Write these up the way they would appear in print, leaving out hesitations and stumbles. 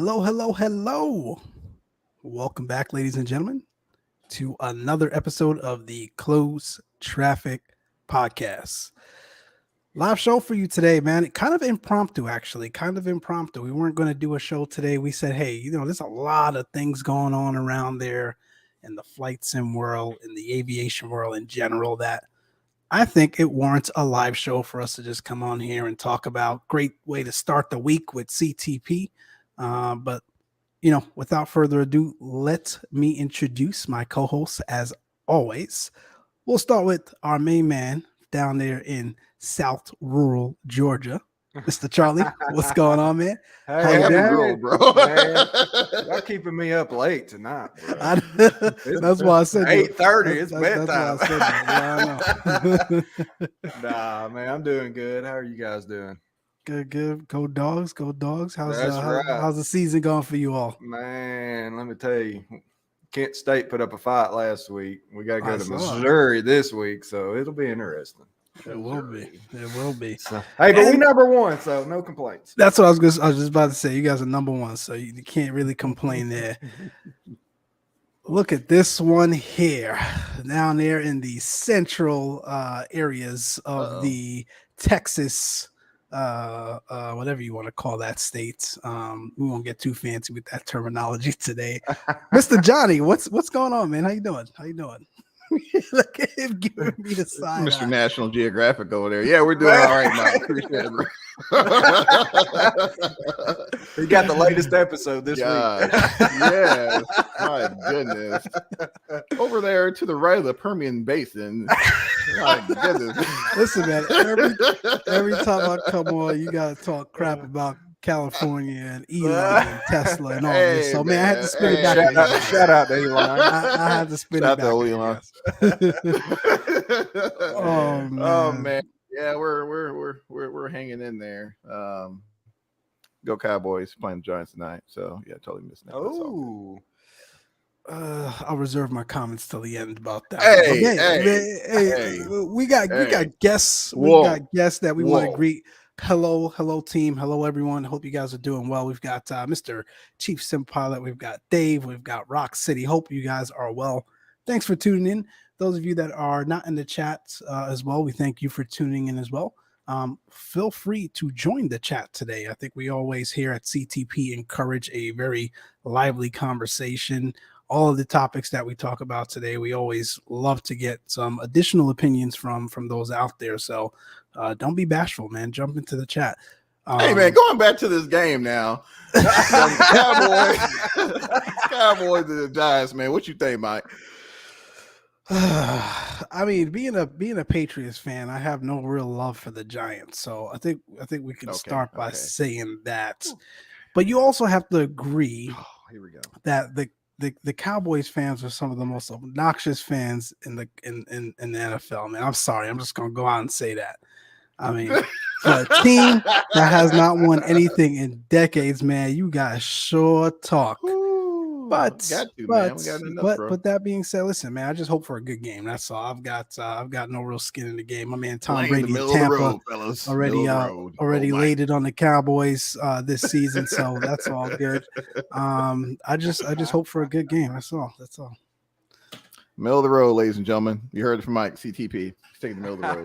Hello, hello, hello. Welcome back, ladies and gentlemen, to another episode of the Close Traffic Podcast. Live show for you today, man. Kind of impromptu, actually. Kind of impromptu. We weren't going to do a show today. We said, hey, there's a lot of things going on around there in the flight sim world, in the aviation world in general, that I think it warrants a live show for us to just come on here and talk about. Great way to start the week with CTP. But without further ado, let me introduce my co-hosts as always. We'll start with our main man down there in South Rural Georgia, Mr. Charlie. What's going on, man? How you Happy doing? girl, bro. Man, y'all keeping me up late tonight, bro. That's why I said 8:30. It's that's bedtime. why I said that. Yeah, I know. Nah, man, I'm doing good. How are you guys doing? Good. Go dogs, go dogs. That's right. How's the season going for you all? Man, let me tell you, Kent State put up a fight last week. We got to go I to saw it. Missouri this week, so it'll be interesting. It will be. It will be. So, hey, but we number one, so no complaints. That's what I was just about to say. You guys are number one, so you can't really complain there. Look at this one here, down there in the central areas of the Texas, whatever you want to call that state. We won't get too fancy with that terminology today. Mr. Johnny, what's going on, man? How you doing? Look at him giving me the side. Mr. National Geographic over there. Yeah, we're doing all right, Mike. Appreciate it. We got the latest episode this week. Yeah, my goodness. Over there to the right of the Permian Basin. My goodness. Listen, man, every time I come on, you got to talk crap about California and Elon and Tesla and all this. So, man, I had to spin it back. Shout out to Elon. I had to spin it back. Elon. Oh man. Yeah, we're hanging in there. Go Cowboys playing the Giants tonight. So yeah, totally missing that. Oh. I'll reserve my comments till the end about that. Hey, we got guests. We got guests that we want to greet. Hello team. Hello everyone. Hope you guys are doing well. We've got Mr. Chief Sim Pilot. We've got Dave. We've got Rock City. Hope you guys are well. Thanks for tuning in. Those of you that are not in the chat as well, we thank you for tuning in as well. Feel free to join the chat today. I think we always here at CTP encourage a very lively conversation. All of the topics that we talk about today, we always love to get some additional opinions from those out there. So don't be bashful, man. Jump into the chat. Hey, man, going back to this game now. Cowboys and the Giants, man. What you think, Mike? I mean, being a Patriots fan, I have no real love for the Giants. So I think we can start by saying that. But you also have to agree here we go. that the Cowboys fans are some of the most obnoxious fans in the NFL. Man, I'm sorry. I'm just gonna go out and say that. I mean, for a team that has not won anything in decades, man, you guys sure talk. But that being said, listen, man, I just hope for a good game. That's all. I've got no real skin in the game. My man Tom Brady in Tampa already laid it on the Cowboys this season, so that's all good. I just hope for a good game. That's all. Middle of the road, ladies and gentlemen. You heard it from Mike, CTP. He's taking the middle of the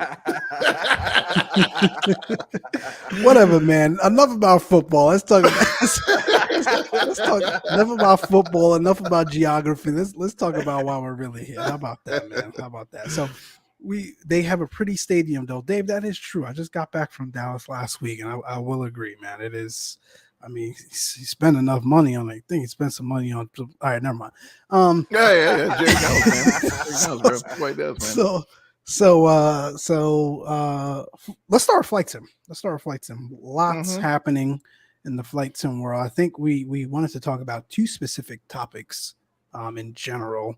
road. Whatever, man. Enough about football. Let's talk enough about football, enough about geography. Let's talk about why we're really here. How about that, man? How about that? So they have a pretty stadium, though. Dave, that is true. I just got back from Dallas last week, and I will agree, man. It is. I mean, he spent enough money on it. I think he spent some money on. All right, never mind. Yeah. Jerry knows, man. Jerry knows, man. So let's start with flight sim. Lots happening in the flight sim world. I think we wanted to talk about two specific topics in general.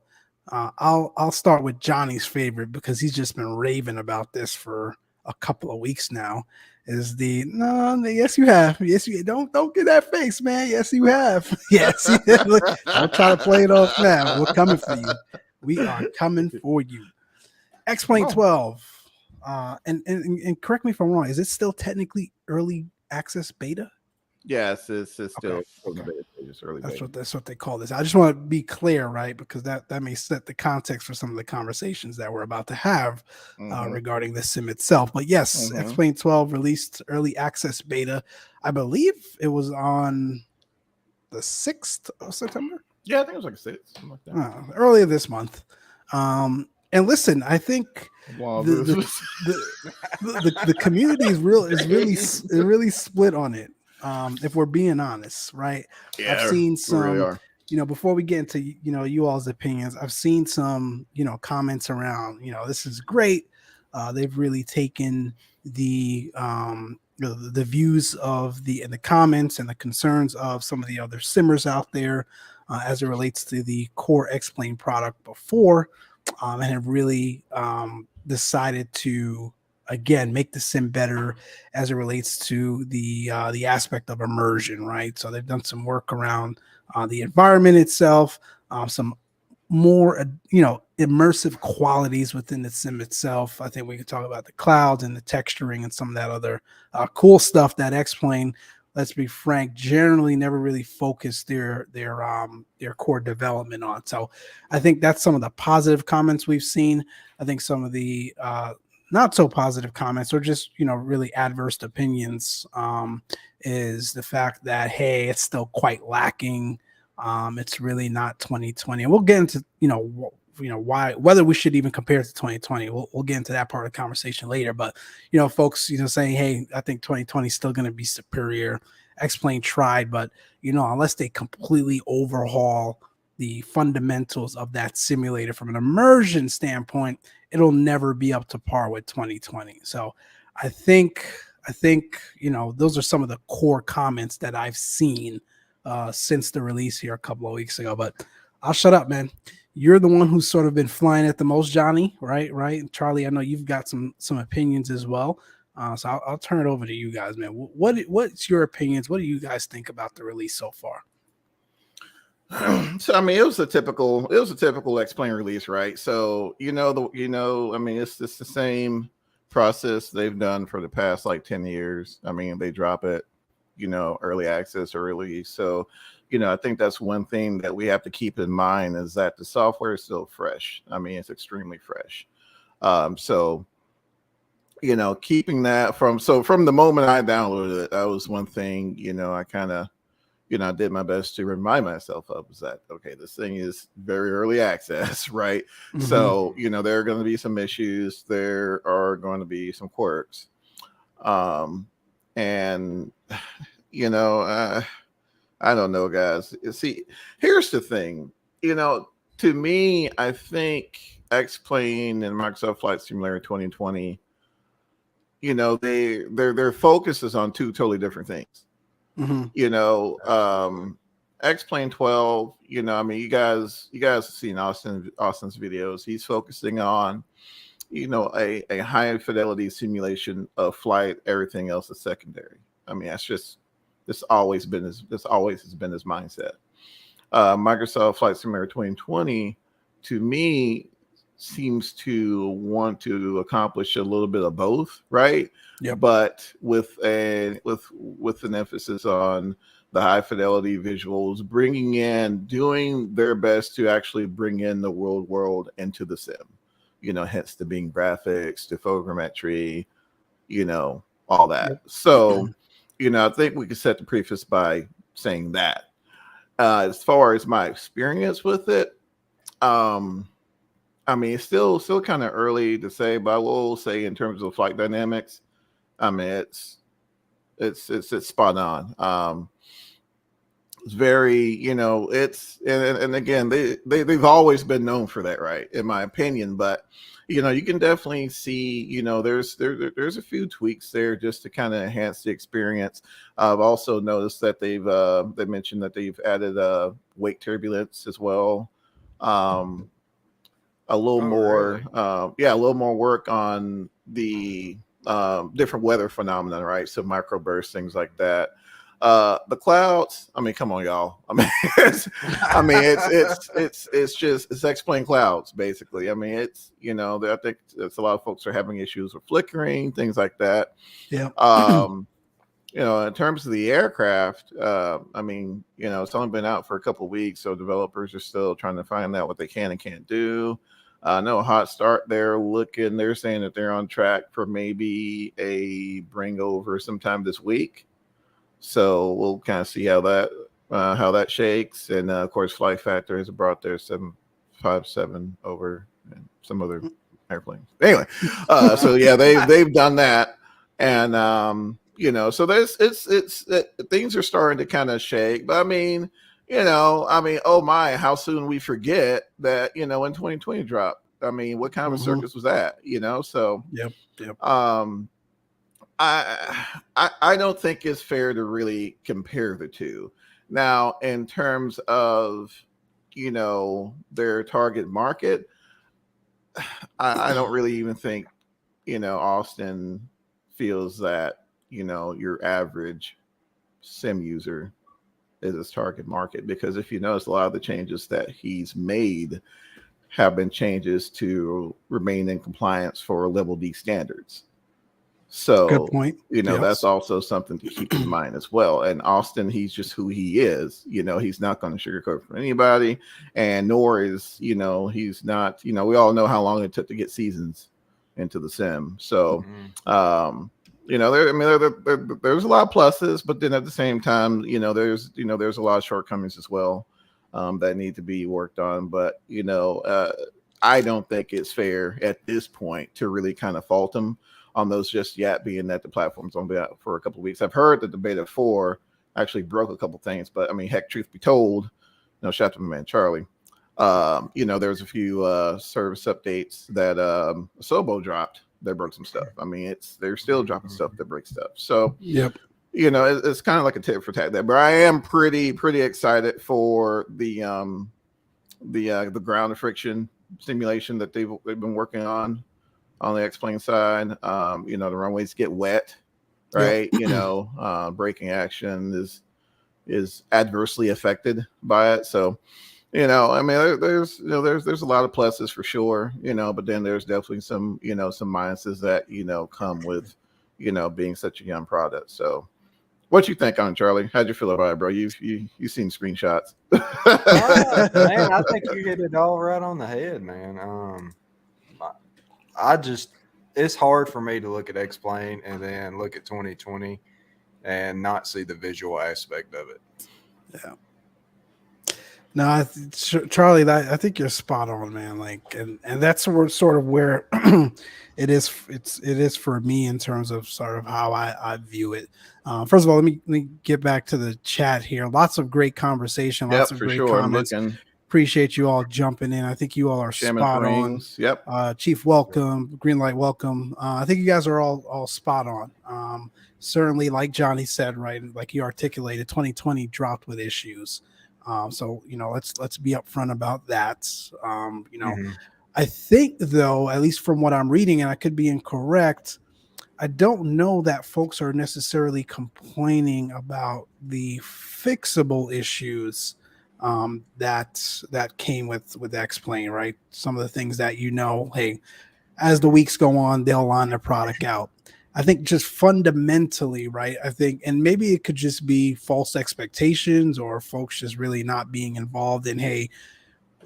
I'll start with Johnny's favorite because he's just been raving about this for a couple of weeks now. Yes, you have. Yes, you don't get that face, man. Yes, you have. Yes, look, don't try to play it off now. We're coming for you. We are coming for you. X-Plane 12. And correct me if I'm wrong. Is it still technically early access beta? Yes, it's still Okay. in the beta stages, early beta. That's what they call this. I just want to be clear, right? Because that may set the context for some of the conversations that we're about to have Mm-hmm. regarding the sim itself. But yes, Mm-hmm. X-Plane 12 released early access beta. I believe it was on the 6th of September. Yeah, I think it was like 6, something like that. Earlier this month. And listen, I think Wow, the this the was the community is really split on it. If we're being honest, right? I've yeah, seen we really some, are. before we get into you all's opinions, I've seen some comments around, this is great. They've really taken the views of the comments and the concerns of some of the other simmers out there as it relates to the core X-Plane product before, and have really decided to again make the sim better as it relates to the aspect of immersion, right? So they've done some work around the environment itself, some more immersive qualities within the sim itself. I think we could talk about the clouds and the texturing and some of that other cool stuff that X-Plane, let's be frank, generally never really focused their core development on. So I think that's some of the positive comments we've seen. I think some of the not so positive comments or just really adverse opinions is the fact that, hey, it's still quite lacking. It's really not 2020, and we'll get into why, whether we should even compare it to 2020. We'll get into that part of the conversation later. But folks, saying, hey, I think 2020 is still going to be superior. X-Plane tried, but unless they completely overhaul the fundamentals of that simulator from an immersion standpoint, it'll never be up to par with 2020. So I think those are some of the core comments that I've seen since the release here a couple of weeks ago. But I'll shut up, man. You're the one who's sort of been flying it the most, Johnny, right? And Charlie, I know you've got some opinions as well. So I'll turn it over to you guys, man. What's your opinions? What do you guys think about the release so far? So I mean, it was a typical X-Plane release, right? So I mean, it's the same process they've done for the past like 10 years. I mean, they drop it, early access or release. So, I think that's one thing that we have to keep in mind is that the software is still fresh. I mean, it's extremely fresh. So, keeping that from the moment I downloaded it, that was one thing, I kind of, I did my best to remind myself of is that, okay, this thing is very early access, right? Mhm. So, there are going to be some issues. There are going to be some quirks. And, I don't know, guys. See, here's the thing, to me, I think X-Plane and Microsoft Flight Simulator 2020, their focus is on two totally different things. Mm-hmm. X-Plane 12, I mean, you guys have seen Austin's videos. He's focusing on, a high fidelity simulation of flight. Everything else is secondary. I mean, this always has been his mindset. Microsoft Flight Simulator 2020, to me, seems to want to accomplish a little bit of both, right? Yep. But with an emphasis on the high fidelity visuals, doing their best to actually bring in the real world into the sim. Hence the Bing graphics, the photogrammetry, all that. Yep. So, I think we could set the preface by saying that. As far as my experience with it, I mean, it's still kind of early to say, but I will say in terms of flight dynamics, I mean, it's spot on. It's very, it's and again, they've always been known for that, right? In my opinion, but you can definitely see, there's a few tweaks there just to kind of enhance the experience. I've also noticed that they mentioned that they've added wake turbulence as well. A little more, really? a little more work on the different weather phenomena, right? So microbursts, things like that. The clouds, I mean, come on, y'all. I mean, it's X-Plane clouds, basically. I mean, I think it's a lot of folks are having issues with flickering, things like that. Yeah. in terms of the aircraft, I mean, it's only been out for a couple of weeks, so developers are still trying to find out what they can and can't do. No hot start. They're saying that they're on track for maybe a bring over sometime this week. So we'll kind of see how that shakes. And of course, Flight Factor has brought their 757 over and some other airplanes. Anyway, so yeah, they've done that, and so things are starting to kind of shake. But oh my, how soon we forget that when 2020 dropped. I mean, what kind of a circus was that? So Yep. I don't think it's fair to really compare the two. Now, in terms of their target market, I don't really even think Austin feels that your average sim user is his target market, because if you notice, a lot of the changes that he's made have been changes to remain in compliance for level D standards. So good point. That's also something to keep in mind as well. And Austin, he's just who he is. He's not going to sugarcoat for anybody, and nor is he's not. We all know how long it took to get seasons into the sim. So, there's a lot of pluses, but then at the same time, there's a lot of shortcomings as well that need to be worked on. But I don't think it's fair at this point to really kind of fault him on those just yet, being that the platform's only been out for a couple of weeks. I've heard that the beta 4 actually broke a couple things, but I mean, heck, truth be told, shout out to my man Charlie. There's a few service updates that Sobo dropped that broke some stuff. I mean, they're still dropping stuff that breaks stuff. So yep. It's kind of like a tit for tat there. But I am pretty excited for the ground friction simulation that they've been working on the X-plane side. The runways get wet, right? Yep. Braking action is adversely affected by it. So, there's a lot of pluses for sure, but then there's definitely some minuses that, come with, being such a young product. So what you think on it, Charlie? How'd you feel about it, bro? You've seen screenshots. Man, I think you hit it all right on the head, man. It's hard for me to look at X-Plane and then look at 2020 and not see the visual aspect of it. Yeah. No, Charlie, I think you're spot on, man. Like, and that's sort of where it is for me in terms of sort of how I view it. First of all, let me get back to the chat here. Lots of great conversation, lots of great comments. Appreciate you all jumping in. I think you all are spot on. Yep. Chief, welcome. Greenlight, welcome. I think you guys are all spot on. Certainly, like Johnny said, right, like he articulated, 2020 dropped with issues. So let's be upfront about that. I think, though, at least from what I'm reading, and I could be incorrect, I don't know that folks are necessarily complaining about the fixable issues that came with X-Plane, right? Some of the things that hey, as the weeks go on, they'll line the product out. I think just fundamentally, right? I think, and maybe it could just be false expectations or folks just really not being involved in, hey,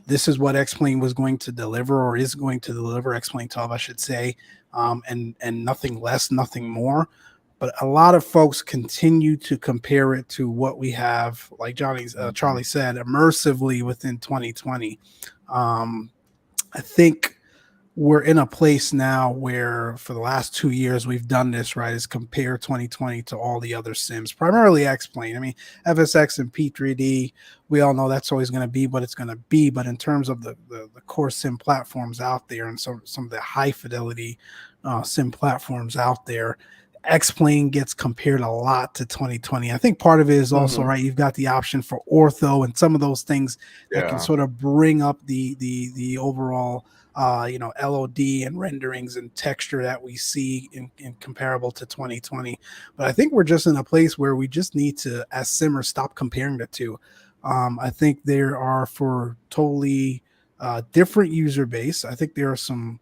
this is what X-Plane was going to deliver or is going to deliver, X-Plane 12, I should say, and nothing less, nothing more. But a lot of folks continue to compare it to what we have, like Charlie said, immersively within 2020. I think we're in a place now where for the last 2 years we've done this, right, is compare 2020 to all the other sims, primarily X-Plane. I mean, FSX and P3D, we all know that's always going to be what it's going to be. But in terms of the core sim platforms out there and some of the high fidelity sim platforms out there, X-Plane gets compared a lot to 2020. I think part of it is also, right, you've got the option for ortho and some of those things that can sort of bring up the overall LOD and renderings and texture that we see in comparable to 2020. But I think we're just in a place where we just need to, as simmers, stop comparing the two. I think there are for totally different user base. I think there are some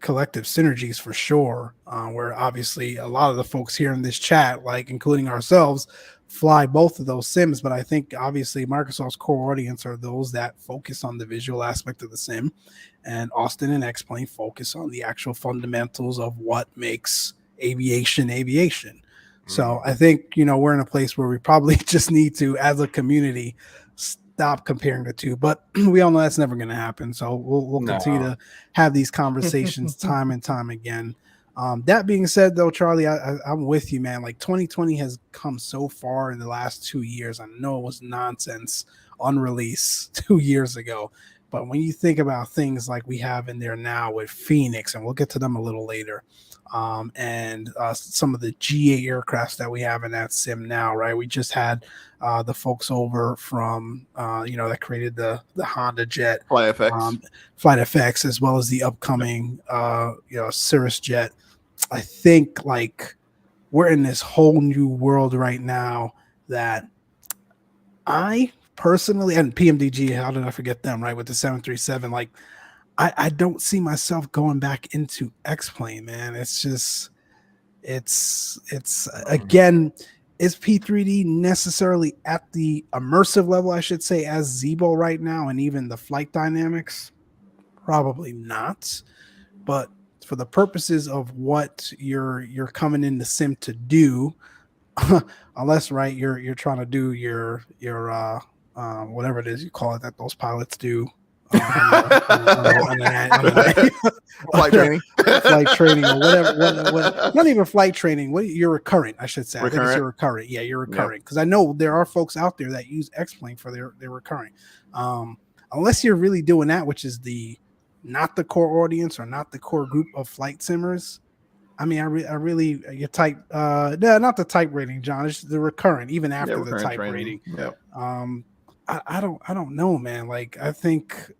collective synergies for sure, where obviously a lot of the folks here in this chat, like including ourselves, fly both of those sims. But I think obviously Microsoft's core audience are those that focus on the visual aspect of the sim, and Austin and X-Plane focus on the actual fundamentals of what makes aviation aviation. So I think, we're in a place where we probably just need to, as a community, stop comparing the two. But we all know that's never going to happen. So we'll continue to have these conversations time and time again. That being said, though, Charlie, I'm with you, man. Like 2020 has come so far in the last 2 years. I know it was nonsense on release 2 years ago. But when you think about things like we have in there now with Phoenix, and we'll get to them a little later, and some of the GA aircrafts that we have in that sim now, right? We just had the folks over from, that created the Honda Jet, Flight FX. Flight FX, as well as the upcoming, Cirrus Jet. I think like we're in this whole new world right now that I personally, and PMDG, how did I forget them, right? With the 737, like I don't see myself going back into X-Plane, man. It's just, it's again, is P3D necessarily at the immersive level, I should say, as Zebo right now, and even the flight dynamics? Probably not. But for the purposes of what you're coming in the sim to do, unless right you're trying to do your whatever it is you call it that those pilots do flight training, flight training or whatever. Not even flight training. You're recurrent, I should say. I think it's your recurrent. Yeah, you're recurring, because I know there are folks out there that use X-Plane for their recurring. Unless you're really doing that, which is not the core audience or not the core group of flight simmers. I mean, I really your type, no, not the type rating, John. It's the recurrent, even after the type rating. Yep. I don't know, man. Like I think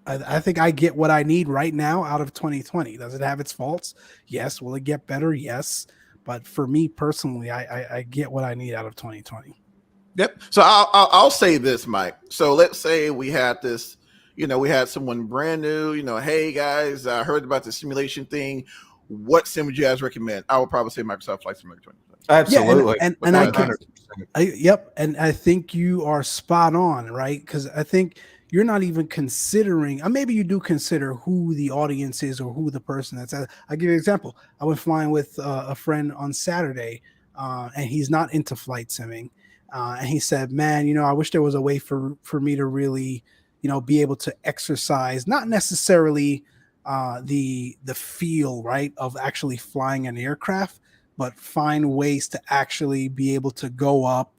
I get what I need right now out of 2020. Does it have its faults? Yes. Will it get better? Yes. But for me personally, I get what I need out of 2020. Yep. So I'll say this, Mike. So let's say we had this, we had someone brand new, hey guys, I heard about the simulation thing. What sim would you guys recommend? I would probably say Microsoft Flight Simulator 20. Absolutely. Yeah, and I can, yep. And I think you are spot on, right? Because I think you're not even considering, maybe you do consider who the audience is or who the person that's at. I'll give you an example. I went flying with a friend on Saturday, and he's not into flight simming. And he said, man, I wish there was a way for me to really, be able to exercise, not necessarily the feel, right, of actually flying an aircraft, but find ways to actually be able to go up,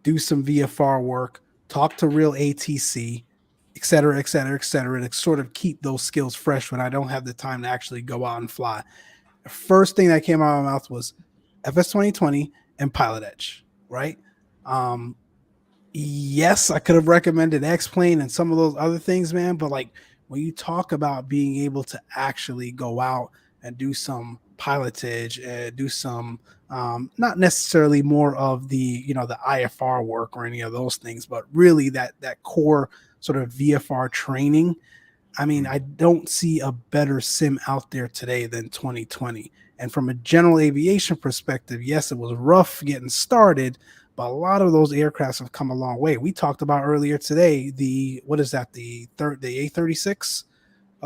do some VFR work, talk to real ATC, et cetera, et cetera, et cetera, to sort of keep those skills fresh when I don't have the time to actually go out and fly. The first thing that came out of my mouth was FS 2020 and Pilot Edge, right? Yes, I could have recommended X-Plane and some of those other things, man, but like when you talk about being able to actually go out and do some pilotage and do some not necessarily more of the the IFR work or any of those things, but really that core sort of VFR training. I mean, I don't see a better sim out there today than 2020. And from a general aviation perspective, yes, it was rough getting started, but a lot of those aircrafts have come a long way. We talked about earlier today the A36,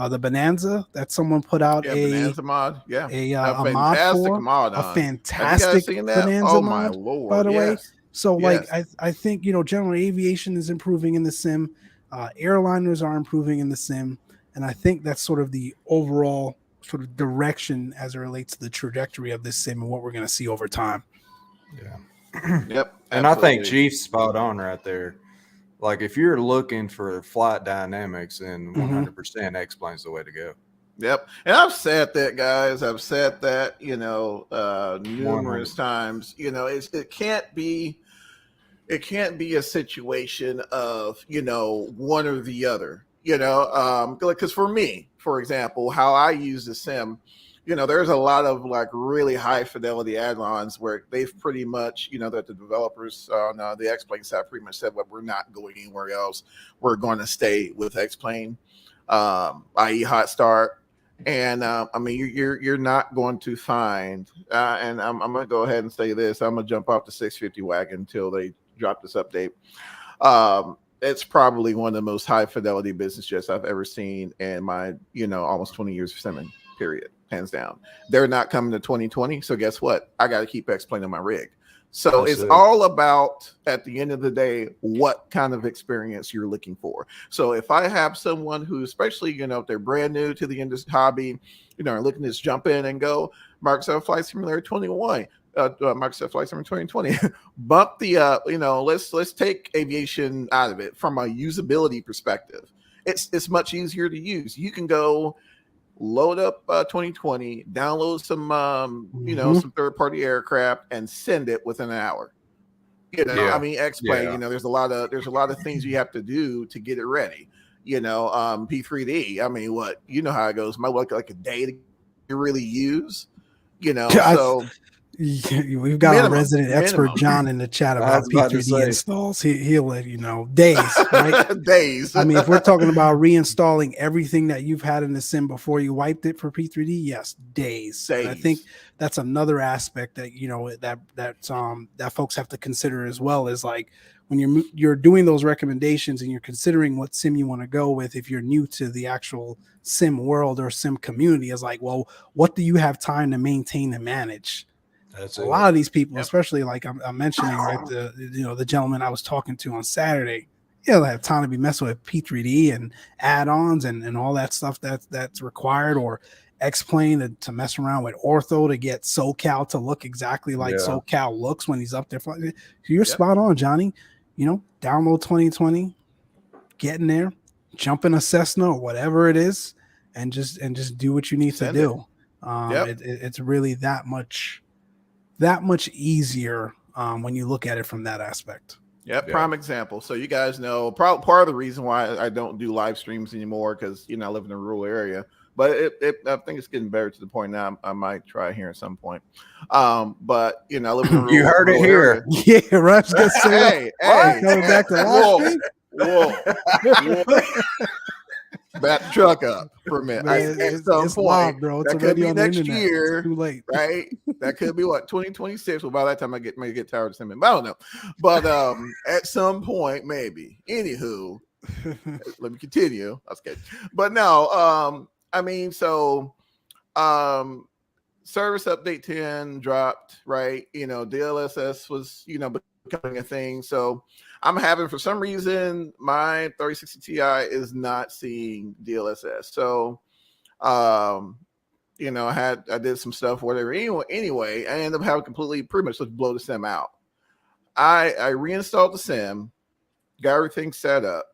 the Bonanza that someone put out Bonanza mod, a fantastic mod, a fantastic Bonanza mod, Lord, by the way. So yes. like I think general aviation is improving in the sim, airliners are improving in the sim, and I think that's sort of the overall sort of direction as it relates to the trajectory of this sim and what we're going to see over time. Yeah. Yep. And I think Chief's spot on right there. Like if you're looking for flight dynamics, then 100% X-Plane's the way to go. Yep. And I've said that, guys. I've said that, numerous times. It can't be a situation of, one or the other, because for me, for example, how I use the sim, there's a lot of like really high fidelity add-ons where they've pretty much, that the developers on the X-Plane side pretty much said, well, we're not going anywhere else. We're going to stay with X-Plane, i.e. Hot Start. And I mean, you're not going to find. And I'm going to go ahead and say this. I'm going to jump off the 650 wagon until they drop this update. It's probably one of the most high fidelity business jets I've ever seen in my, almost 20 years of simming, period, hands down. They're not coming to 2020. So guess what? I got to keep explaining my rig. So it's all about, at the end of the day, what kind of experience you're looking for. So if I have someone who, especially, if they're brand new to the industry hobby, are looking to just jump in and go, Microsoft Flight Simulator 21, Microsoft Flight Simulator 2020, bump the, let's take aviation out of it from a usability perspective. It's much easier to use. You can go load up 2020, download some some third-party aircraft and send it within an hour. I mean, X-Plane, there's a lot of things you have to do to get it ready. P3D, I mean, how it goes, might look like a day to really use, so we've got a resident expert John in the chat about P3D installs. He'll let you know days, right? Days. I mean, if we're talking about reinstalling everything that you've had in the sim before you wiped it for P3D, yes, days. And I think that's another aspect that that folks have to consider as well, is like when you're doing those recommendations and you're considering what sim you want to go with. If you're new to the actual sim world or sim community, is like, well, what do you have time to maintain and manage? That's a lot of these people, especially like I'm mentioning, right? The gentleman I was talking to on Saturday, they'll have time to be messing with P3D and add-ons and all that stuff that's required, or X-Plane to mess around with ortho to get SoCal to look exactly like SoCal looks when he's up there. So you're spot on, Johnny. Download 2020, get in there, jump in a Cessna or whatever it is, and just do what you need to do. It's really that much easier when you look at it from that aspect. Prime example. So you guys know part of the reason why I don't do live streams anymore, because I live in a rural area, but I think it's getting better to the point now I might try here at some point. But I live in a rural, you heard it here. Yeah, right. Hey, coming back to live stream. Whoa. Back the truck up for a minute. Man, it's live, bro. It's that could be on next the year. It's too late, right? That could be 2026. Well, by that time I may get tired of simming, but I don't know. But at some point, maybe. Anywho, let me continue. That's good. But no, I mean, so service update 10 dropped, right? DLSS was becoming a thing. So I'm having, for some reason, my 3060 Ti is not seeing DLSS. So, I did some stuff, whatever. Anyway, I ended up having pretty much blow the sim out. I reinstalled the sim, got everything set up,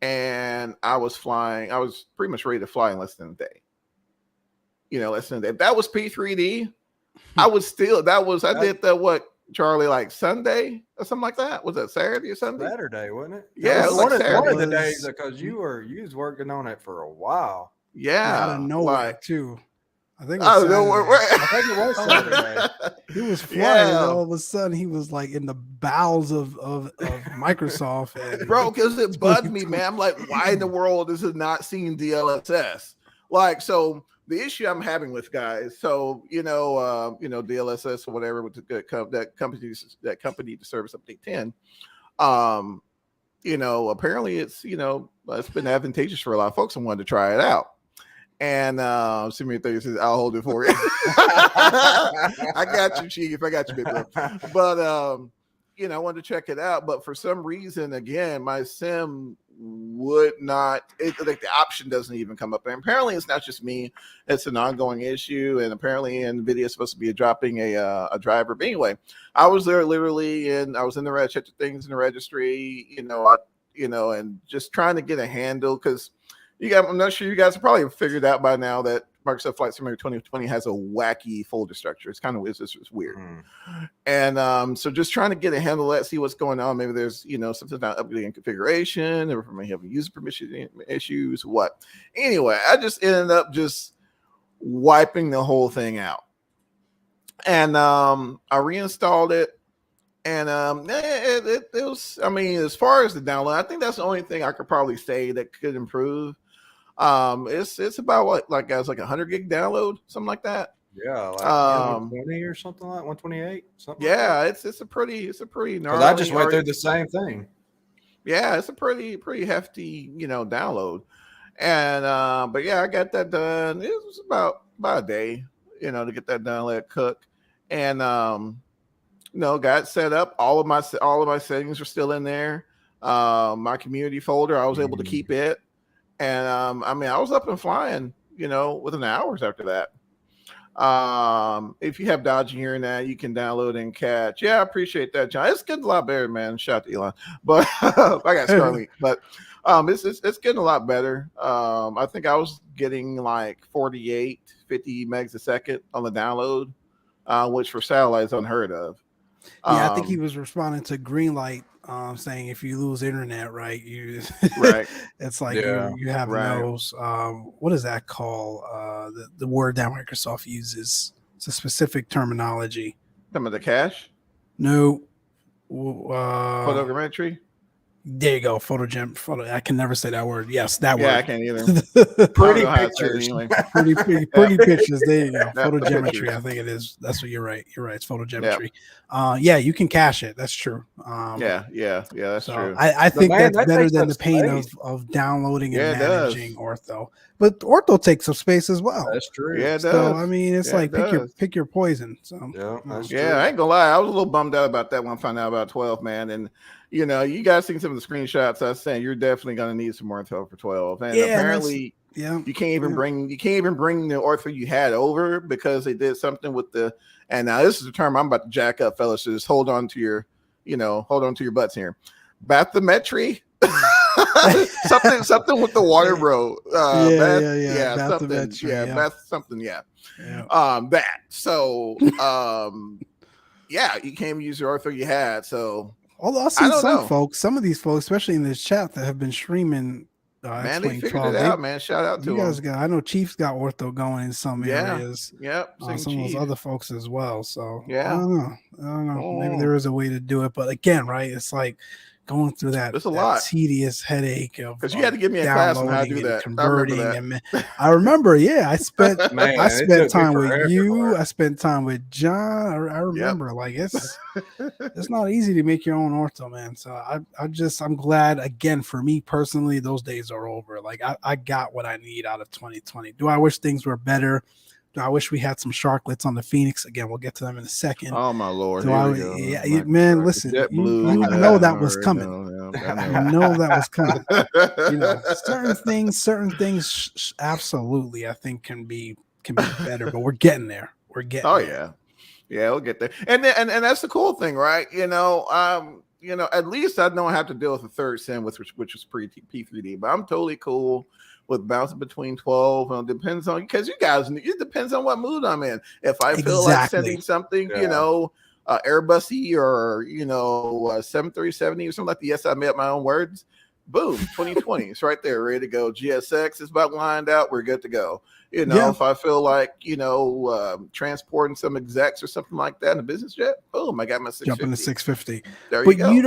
and I was flying. I was pretty much ready to fly in less than a day. Less than a day. If that was P3D, I did the Charlie, like Sunday or something like that. Was that Saturday or Sunday? Saturday, wasn't it? Yeah, it was one like of the days, because you was working on it for a while. Yeah, out of nowhere too. I think it was Saturday. He was flying, and all of a sudden he was like in the bowels of Microsoft. And bro, because it bugged me, man. I'm like, why in the world is it not seeing DLSS? Like, so the issue I'm having with guys, so DLSS or whatever with that company to service update 10, apparently it's it's been advantageous for a lot of folks and wanted to try it out. And Simulator 30 says, I'll hold it for you. I got you, Chief. I got you, big bro. But I wanted to check it out. But for some reason, again, my sim would not, like the option doesn't even come up. And apparently it's not just me, it's an ongoing issue. And apparently NVIDIA is supposed to be dropping a driver. But anyway, I was there literally, and I was in the red, checked things in the registry, and just trying to get a handle, because I'm not sure you guys have probably figured out by now that Microsoft Flight Simulator 2020 has a wacky folder structure. It's it's weird. And so just trying to get a handle of that, see what's going on. Maybe there's, something about updating configuration, or maybe having user permission issues, what. Anyway, I just ended up just wiping the whole thing out. And I reinstalled it. And it was, I mean, as far as the download, I think that's the only thing I could probably say that could improve. It's about what, like, guys, like 100 gig download, something like that. Yeah, like Um, 120 or something, like 128, something. yeah, it's a pretty Because I just gnarly. went through the same thing. Yeah, it's a pretty hefty, download. And but yeah, I got that done. It was about a day, to get that done, let it cook. And got set up. All of my settings are still in there. My community folder, I was able to keep it. And I mean, I was up and flying, within hours after that. If you have dodging here and that, you can download and catch. Yeah, I appreciate that, John. It's getting a lot better, man. Shout out to Elon. But I got Starlink. But it's getting a lot better. I think I was getting like 48, 50 megs a second on the download, which for satellite is unheard of. Yeah, I think he was responding to Greenlight, saying if you lose internet, right, Right. it's like Yeah. you have Right. those. What is that called? The word that Microsoft uses. It's a specific terminology. Some of the cache, No, photogrammetry. there you go. Photo. I can never say that word. Yes, that Yeah, I word. can't either. Pretty I don't know how to say it pictures. anyway. pretty pictures. There you go. The Photogrammetry. pictures. I think it is. That's what you're right. You're right. It's photogrammetry. Yeah, you can cache it. That's true. Yeah, that's So true. I think man, that's that better takes than up the pain space. of downloading and Yeah, it does. managing Ortho. But Ortho takes up space as well. That's true. Yeah, it So does. I mean, it's Yeah, like it pick your poison. So Yeah, that's Yeah, true. I ain't gonna lie. I was a little bummed out about that when I found out about 12, man. And you guys seen some of the screenshots. I was saying you're definitely gonna need some more info for 12. And Yeah, apparently yeah, you can't even bring the ortho you had over because they did something with the. And now this is a term I'm about to jack up, fellas. So just hold on to your butts here. Bathymetry. something with the water, bro. yeah. Something. Bathymetry, Yeah, yeah. bath something. Yeah. Yeah. That. So yeah, you can't use the ortho you had. So Although I've I seen don't some know. folks, some of these folks, especially in this chat, that have been streaming Man, they X-Wing figured 12. it out, man. Shout out to You guys them. got, I know Chiefs got Ortho going in some Yeah. areas. Yep. Some of those other folks as well. So Yeah. I don't know. Maybe there is a way to do it, but again, right? It's like going through that It's a lot. tedious headache of Because you had to give me a class on how to do downloading and that. I remember converting. that. And I remember, yeah, I spent Man, I it spent took me time with forever to you. learn. I spent time with John. I remember, like it's not easy to make your own ortho, man. So I'm glad, again, for me personally, those days are over. Like I got what I need out of 2020. Do I wish things were better? Do I wish we had some sharklets on the Phoenix? Again, we'll get to them in a second. Oh my lord! So Here we go. yeah, man, listen, JetBlue, you know that was coming. I You know that was coming. Certain things absolutely I think can be better, but we're getting there. We're getting there. Yeah, we'll get there. And that's the cool thing, right? At least I don't have to deal with a third sim which was P3D, but I'm totally cool with bouncing between 12. And it depends on, because it depends on what mood I'm in. If I feel like sending something, Airbusy or 737 or something like the I made up my own words. Boom, 2020. It's right there, ready to go. GSX is about lined out. We're good to go. If I feel like, transporting some execs or something like that in a business jet, boom, I got my 650. Jump in the 650. There but you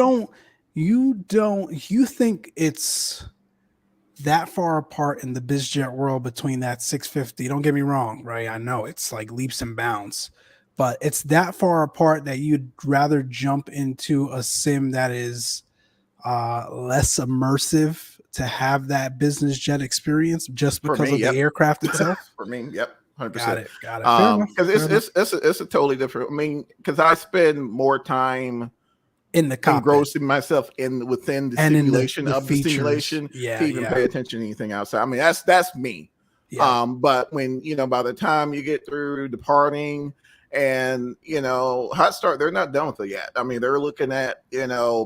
go. You think it's that far apart in the bizjet world between that 650? Don't get me wrong, right? I know it's like leaps and bounds, but it's that far apart that you'd rather jump into a sim that is less immersive to have that business jet experience just because of the aircraft itself. For me, yep, 100%. Got it. Because it's a totally different. I mean, because I spend more time in the cockpit, engrossing myself within the simulation of the simulation to even pay attention to anything outside. I mean, that's me. Yeah. But when by the time you get through departing and hot start, they're not done with it yet. I mean, they're looking at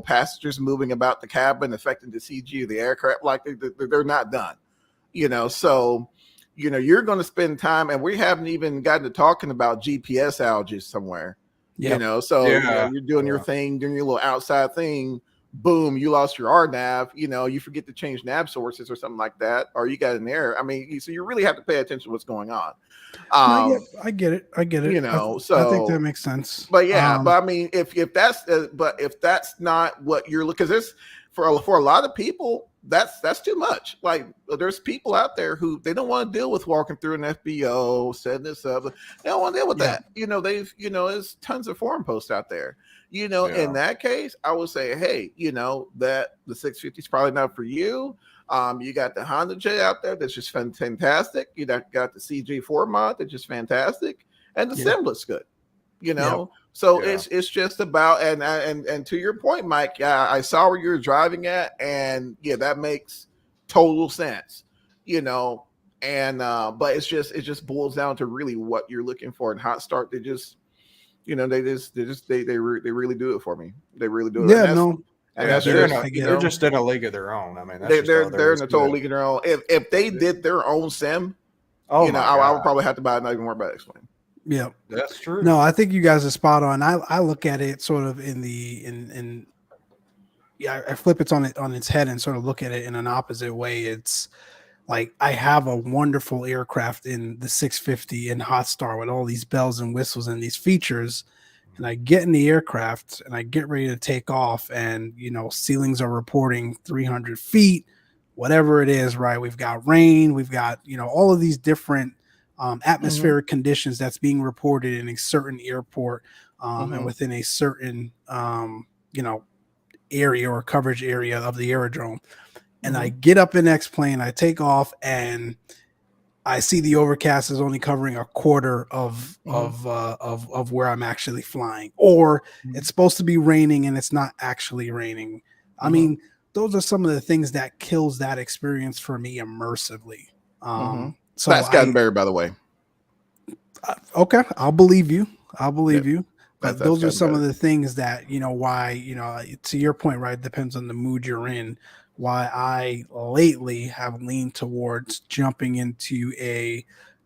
passengers moving about the cabin, affecting the CG of the aircraft. Like they're not done. So you're going to spend time, and we haven't even gotten to talking about GPS outages somewhere. You're doing your thing, doing your little outside thing. Boom, you lost your RNAV. You forget to change nav sources or something like that, or you got an error. I mean, so you really have to pay attention to what's going on. I get it. I So I think that makes sense. But but I mean, if that's not what you're looking, because there's for a lot of people, that's too much. Like there's people out there who they don't want to deal with walking through an FBO, setting this up. They don't want to deal with that. There's tons of forum posts out there. In that case, I would say, hey, that the 650 is probably not for you. You got the Honda J out there that's just fantastic. You got the CJ4 mod that's just fantastic, and the sim looks good. So it's just about and to your point, Mike. I saw where you're driving at, and that makes total sense. And but it just boils down to really what you're looking for. And Hot Start, they just they really do it for me. They really do it. Yeah, no. And they're just in a league of their own. I mean, they're in a total league of their own. If they did their own sim, I would probably have to buy it. Not even more about Explain. Yeah, that's true. No, I think you guys are spot on. I look at it sort of I flip it on its head and sort of look at it in an opposite way. It's like I have a wonderful aircraft in the 650 in Hot Star with all these bells and whistles and these features, and I get in the aircraft and I get ready to take off, and ceilings are reporting 300 feet, whatever it is, right? We've got rain, we've got all of these different atmospheric conditions that's being reported in a certain airport and within a certain area or coverage area of the aerodrome. And I get up in X-Plane, I take off, and I see the overcast is only covering a quarter of where I'm actually flying, or it's supposed to be raining and it's not actually raining. I mean, those are some of the things that kills that experience for me immersively. So that's gotten better, by the way. Okay, I'll believe you. But those are some of the things that why to your point, right? It depends on the mood you're in. Why I lately have leaned towards jumping into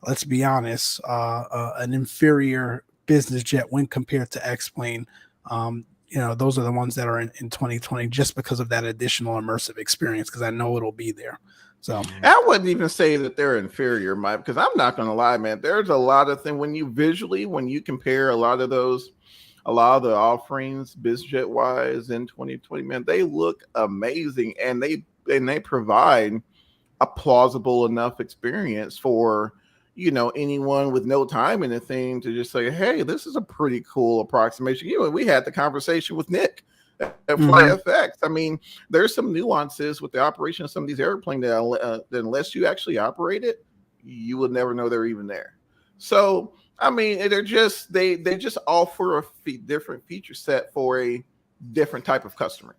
let's be honest, an inferior business jet when compared to X-Plane. Those are the ones that are in 2020 just because of that additional immersive experience, because I know it'll be there. So I wouldn't even say that they're inferior, Mike, because I'm not going to lie, man. There's a lot of things when you compare a lot of the offerings, BizJet wise in 2020, man, they look amazing, and they provide a plausible enough experience for anyone with no time in the thing to just say, hey, this is a pretty cool approximation. We had the conversation with Nick at FlyFX. I mean, there's some nuances with the operation of some of these airplanes that unless you actually operate it, you will never know they're even there. So, I mean, they just offer a different feature set for a different type of customer.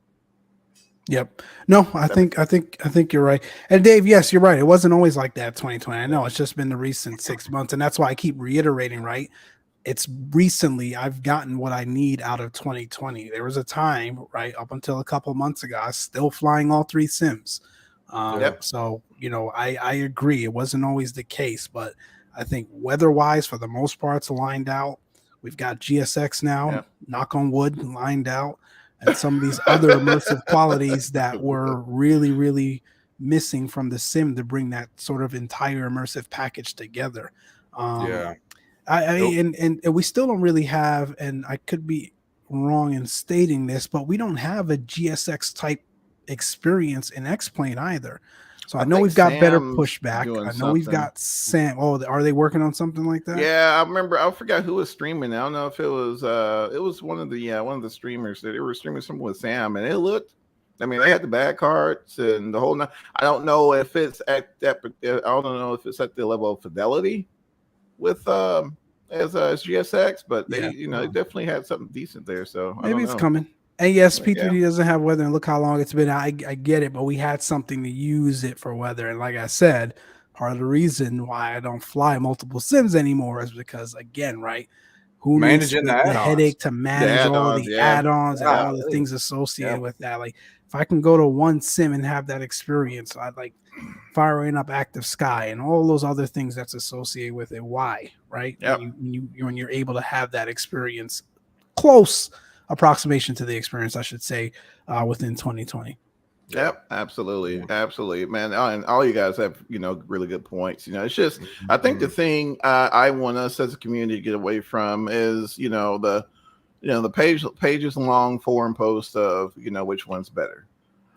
Yep. No, I think you're right. And Dave, yes, you're right. It wasn't always like that 2020. I know it's just been the recent 6 months, and that's why I keep reiterating, right? It's recently I've gotten what I need out of 2020. There was a time, right, up until a couple months ago, I was still flying all three sims. So, I agree. It wasn't always the case, but I think weather-wise, for the most part, it's lined out. We've got GSX now, knock on wood, lined out, and some of these other immersive qualities that were really, really missing from the sim to bring that sort of entire immersive package together. And we still don't really have, and I could be wrong in stating this, but we don't have a GSX type experience in X-Plane either. So I know we've got better pushback. I know we've got Sam. Oh, are they working on something like that? Yeah, I remember. I forgot who was streaming. I don't know if it was one of the streamers that they were streaming something with Sam, and it looked. I mean, they had the bad cards and the whole. I don't know if it's at that. I don't know if it's at the level of fidelity with as GSX, but they they definitely had something decent there. So maybe it's coming. And yes, P3D doesn't have weather, and look how long it's been. I get it, but we had something to use it for weather. And like I said, part of the reason why I don't fly multiple sims anymore is because, again, right, who managing needs the headache to manage all the add-ons and all the things associated with that? Like, if I can go to one sim and have that experience, I'd like firing up Active Sky and all those other things that's associated with it. Why, right? When you're able to have that experience, close approximation to the experience, I should say, within 2020. Yep, absolutely, man. And all you guys have, really good points. It's just, I think the thing I want us as a community to get away from is, the pages long forum post of, which one's better.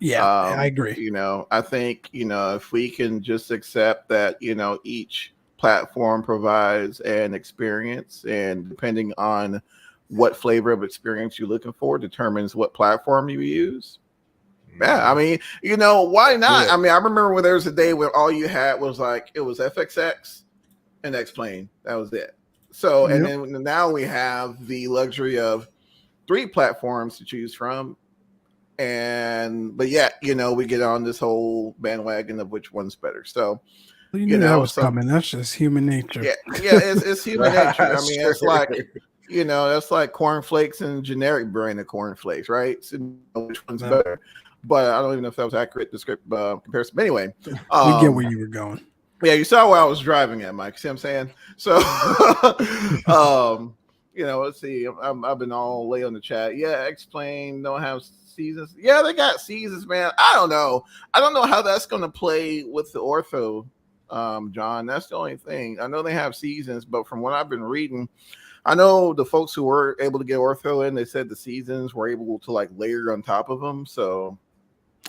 Yeah, I agree. I think, if we can just accept that, each platform provides an experience, and depending on what flavor of experience you're looking for determines what platform you use. Yeah, I mean, why not? Yeah. I mean, I remember when there was a day where all you had was it was FXX and X-Plane. That was it. So, and Yep. then now we have the luxury of 3 platforms to choose from. But yet, we get on this whole bandwagon of which one's better. So, You knew that was coming. That's just human nature. yeah, it's human nature. I mean, Sure. that's like cornflakes and generic brand of cornflakes, right? So, which one's No. better? But I don't even know if that was accurate comparison. But anyway, We get where you were going. yeah, you saw where I was driving at, Mike. See what I'm saying? So, let's see. I've been all late on the chat. Yeah, Explain don't have seasons. Yeah, they got seasons, man. I don't know how that's going to play with the ortho, John. That's the only thing. I know they have seasons, but from what I've been reading, I know the folks who were able to get ortho in, they said the seasons were able to like layer on top of them. So,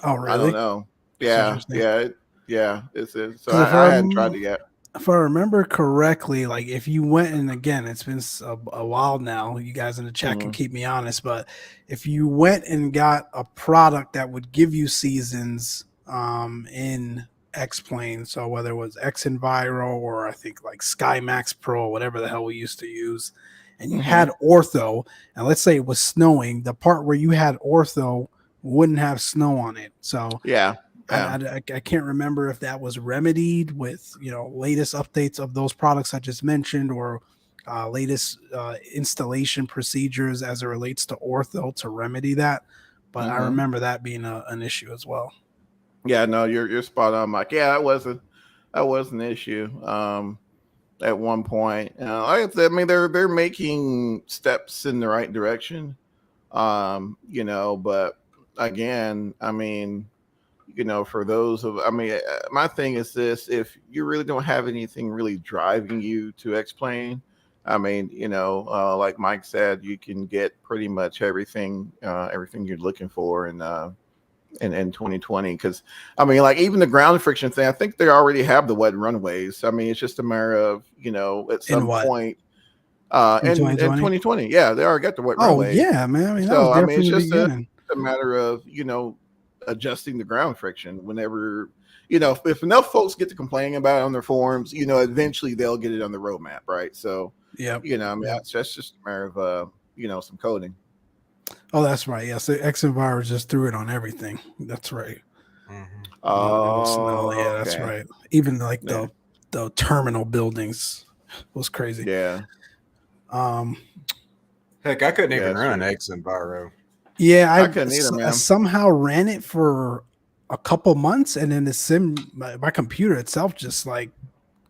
oh, really? I don't know. Yeah. It's so I hadn't tried it yet. If I remember correctly, like if you went, and again, it's been a while now, you guys in the chat can keep me honest, but if you went and got a product that would give you seasons in X-Plane, so whether it was X Enviro or I think like Sky Max Pro, whatever the hell we used to use, and you had ortho, and let's say it was snowing, the part where you had ortho wouldn't have snow on it. So yeah. I can't remember if that was remedied with latest updates of those products I just mentioned, or latest installation procedures as it relates to ortho to remedy that. But I remember that being an issue as well. Yeah, no, you're spot on, Mike. Yeah, that was an issue at one point. I mean, they're making steps in the right direction. But again, I mean, for those of, I mean, my thing is this: if you really don't have anything really driving you to X-Plane, I mean, like Mike said, you can get pretty much everything you're looking for in 2020. Because I mean, like even the ground friction thing, I think they already have the wet runways. I mean, it's just a matter of at some point. In 2020, yeah, they already got the wet runway. Yeah, man. I mean, so I mean, it's just a matter of adjusting the ground friction whenever if enough folks get to complaining about it on their forums, eventually they'll get it on the roadmap, right? So I mean, that's just a matter of some coding. Oh, that's right. Yes, X Enviro just threw it on everything. That's right. Oh, yeah, that's right. Even like the terminal buildings was crazy. Yeah. Heck, I couldn't even run X Enviro. Yeah, I couldn't either, man. I somehow ran it for a couple months, and then my computer itself just like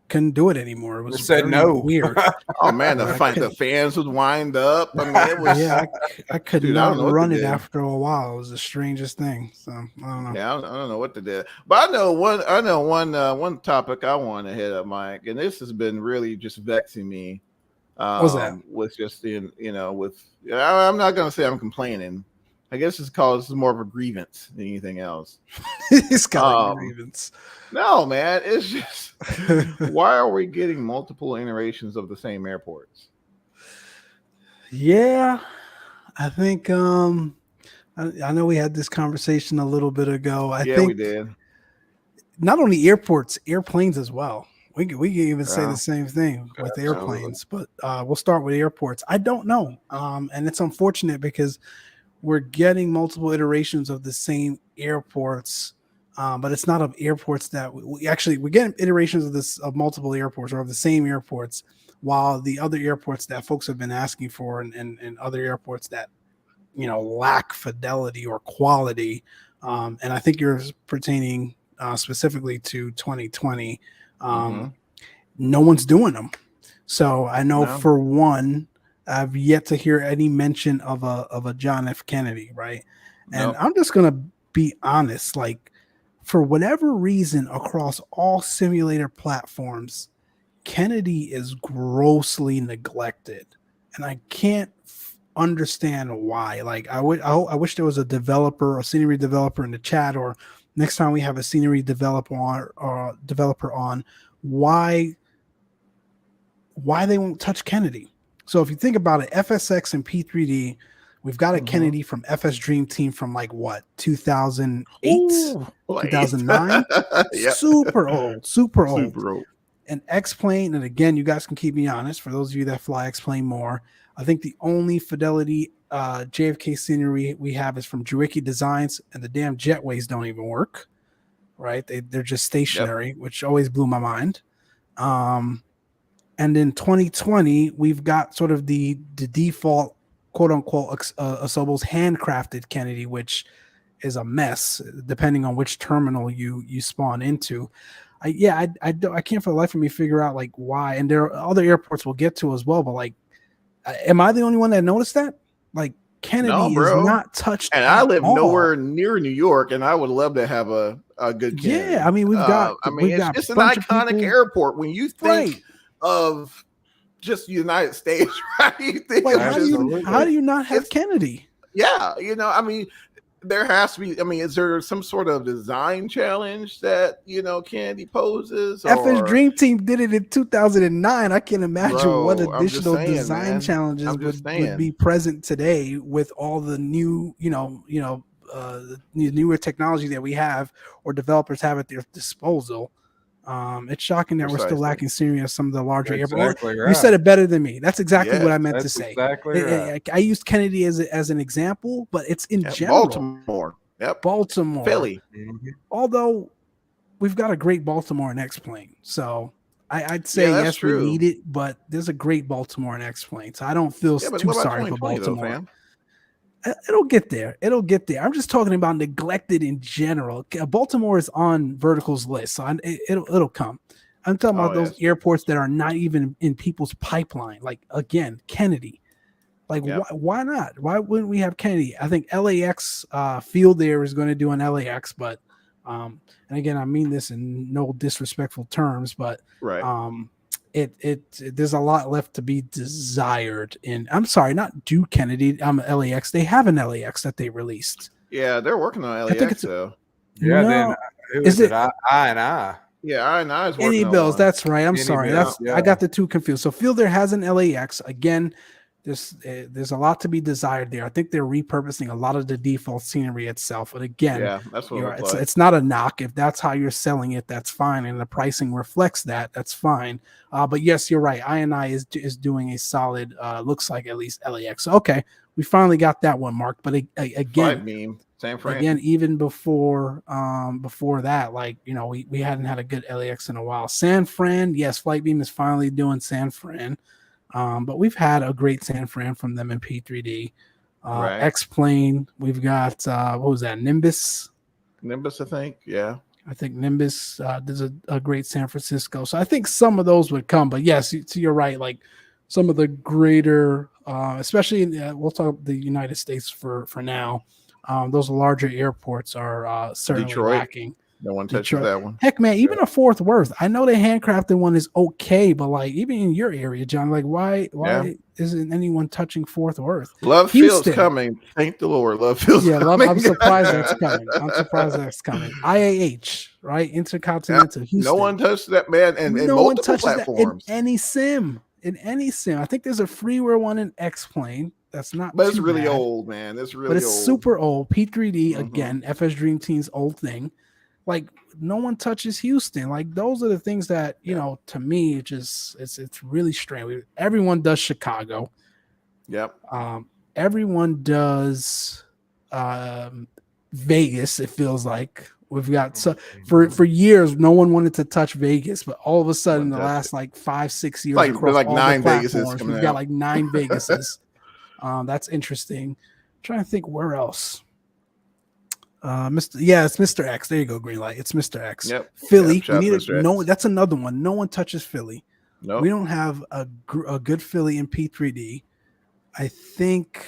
couldn't do it anymore. It was said no. Weird. Oh man, the fans would wind up. I mean, it was. Yeah, I could not run it after a while. It was the strangest thing. So I don't know. Yeah, I don't know what to do. But I know one topic I want to hit up, Mike, and this has been really just vexing me. What's that? With just I'm not gonna say I'm complaining. I guess it's called more of a grievance than anything else. It's got a grievance. No, man. It's just why are we getting multiple iterations of the same airports? Yeah, I think I know we had this conversation a little bit ago. I think we did. Not only airports, airplanes as well. We can even say the same thing with airplanes, but we'll start with airports. I don't know, and it's unfortunate because we're getting multiple iterations of the same airports, but it's not of airports that we're getting iterations of multiple airports or of the same airports, while the other airports that folks have been asking for and other airports that lack fidelity or quality, and I think you're pertaining specifically to 2020. No one's doing them. So I know for one, I've yet to hear any mention of a John F. Kennedy, right? And I'm just gonna be honest, like for whatever reason, across all simulator platforms, Kennedy is grossly neglected, and I can't understand why. Like I wish there was a developer, a scenery developer in the chat, or next time we have a scenery developer on why they won't touch Kennedy. So if you think about it, FSX and P3D, we've got a Kennedy from FS Dream Team from like what 2008, Ooh, 2009, Yep. super old. Super old. And X-Plane, and again, you guys can keep me honest. For those of you that fly X-Plane more, I think the only Fidelity JFK scenery we have is from Jewicki Designs, and the damn jetways don't even work. Right? They're just stationary, which always blew my mind. And in 2020, we've got sort of the default quote unquote Asobel's handcrafted Kennedy, which is a mess depending on which terminal you spawn into. I can't for the life of me figure out like why. And there are other airports we'll get to as well, but like, am I the only one that noticed that? Like Kennedy is not touched. And I live nowhere near New York, and I would love to have a good Kennedy. Yeah, I mean we've got. It's an iconic airport. When you think of just the United States, right? You think how do you not have Kennedy? Yeah, I mean, there has to be. I mean, is there some sort of design challenge that Kennedy poses? FS Dream Team did it in 2009. I can't imagine what additional design challenges would be present today with all the new, newer technology that we have or developers have at their disposal. It's shocking that we're still lacking scenery of some of the larger airports. Right. You said it better than me. That's exactly what I meant to say. Exactly right. I used Kennedy as an example, but it's in general. Baltimore. Philly. Mm-hmm. Although we've got a great Baltimore and X-Plane. So I'd say yes, we need it, but there's a great Baltimore and X-Plane. So I don't feel too sorry for Baltimore. Though, it'll get there. I'm just talking about neglected in general. Baltimore is on Vertical's list, so it'll come. I'm talking about those airports that are not even in people's pipeline. Like again, Kennedy. Like why not? Why wouldn't we have Kennedy? I think LAX Field Air is going to do an LAX, but and again, I mean this in no disrespectful terms, but there's a lot left to be desired in. I'm sorry, not do Kennedy. LAX. They have an LAX that they released. Yeah, they're working on LAX though. Yeah, then is it I and I? Yeah, I and I is working Any on Bills. one. That's right. I'm sorry. I got the two confused. So Field Air has an LAX again. There's a lot to be desired there. I think they're repurposing a lot of the default scenery itself. But again, that's what it's not a knock. If that's how you're selling it, that's fine, and the pricing reflects that. That's fine. But yes, you're right. I is doing a solid. Looks like at least LAX. Okay, we finally got that one marked. But again, San Fran. Again, even before that, like we hadn't had a good LAX in a while. San Fran, yes, Flightbeam is finally doing San Fran. But we've had a great San Fran from them in P3D. X-Plane, we've got what was that? Nimbus, I think. Yeah. I think Nimbus. There's a great San Francisco. So I think some of those would come. But yes, you're right. Like some of the greater, especially we'll talk the United States for now. Those larger airports are certainly Detroit. lacking. No one touches that one. Heck, man, even a Fort Worth. I know the handcrafted one is okay, but like even in your area, John, like why isn't anyone touching Fort Worth? Love Field's coming. Thank the Lord. Love Field's coming. I'm surprised that's coming. IAH, right? Intercontinental Houston. No one touched that, man, and no one touches platforms. that in any sim. I think there's a freeware one in X-Plane. That's not, but it's really old, man. It's really, but it's super old. P3D again, FS Dream Team's old thing. Like no one touches Houston. Like those are the things that to me, it's really strange. Everyone does Chicago. Yep. Everyone does Vegas. It feels like we've got for years no one wanted to touch Vegas, but all of a sudden the last like 5-6 years, across all 9 Vegases, we've got like 9 Vegases. That's interesting. I'm trying to think where else. It's Mr. X. There you go, green light. It's Mr. X. Yep. Philly. We need that's another one. No one touches Philly. No, we don't have a good Philly in P3D. I think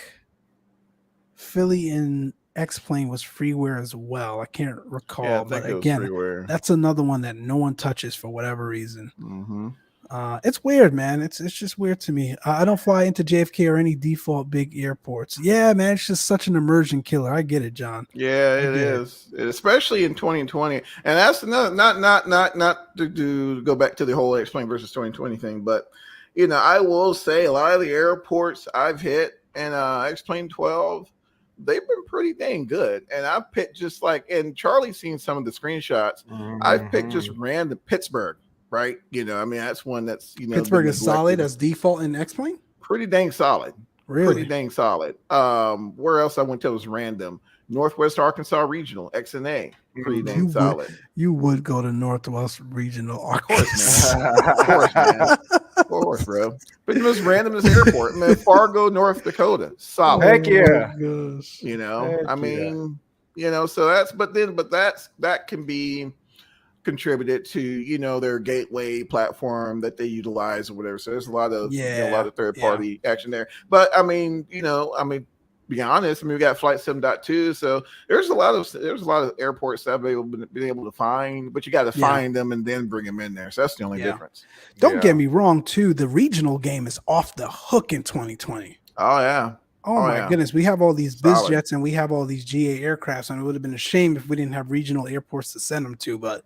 Philly in X-Plane was freeware as well. I can't recall, but again, that's another one that no one touches for whatever reason. It's weird, man. It's just weird to me. I don't fly into JFK or any default big airports. Yeah, man, it's just such an immersion killer. I get it, John. Yeah, I it get it. is, especially in 2020. And that's another not to go back to the whole explain versus 2020 thing, but I will say a lot of the airports I've hit and explain 12, they've been pretty dang good. And I've picked just like, and Charlie's seen some of the screenshots. I've picked just random Pittsburgh, right? I mean, that's one that's Pittsburgh been is solid neglected. as default in X-Plane? Pretty dang solid. Really? Pretty dang solid. Where else I went to was random. Northwest Arkansas Regional, XNA. Pretty dang solid. You would go to Northwest Regional Of course, Arkansas. man. Of course, man. Of course, bro. But the most randomest airport, man, Fargo, North Dakota. Solid. Heck yeah. Gosh. I mean, so that can be contributed to their gateway platform that they utilize or whatever. So there's a lot of a lot of third party action there. But I mean, be honest, we got Flight 7.2, so there's a lot of airports that I've been able to find, but you got to find them and then bring them in there. So that's the only difference. Don't get me wrong, too. The regional game is off the hook in 2020. Oh yeah. Oh my goodness, we have all these biz jets and we have all these GA aircrafts, and it would have been a shame if we didn't have regional airports to send them to, but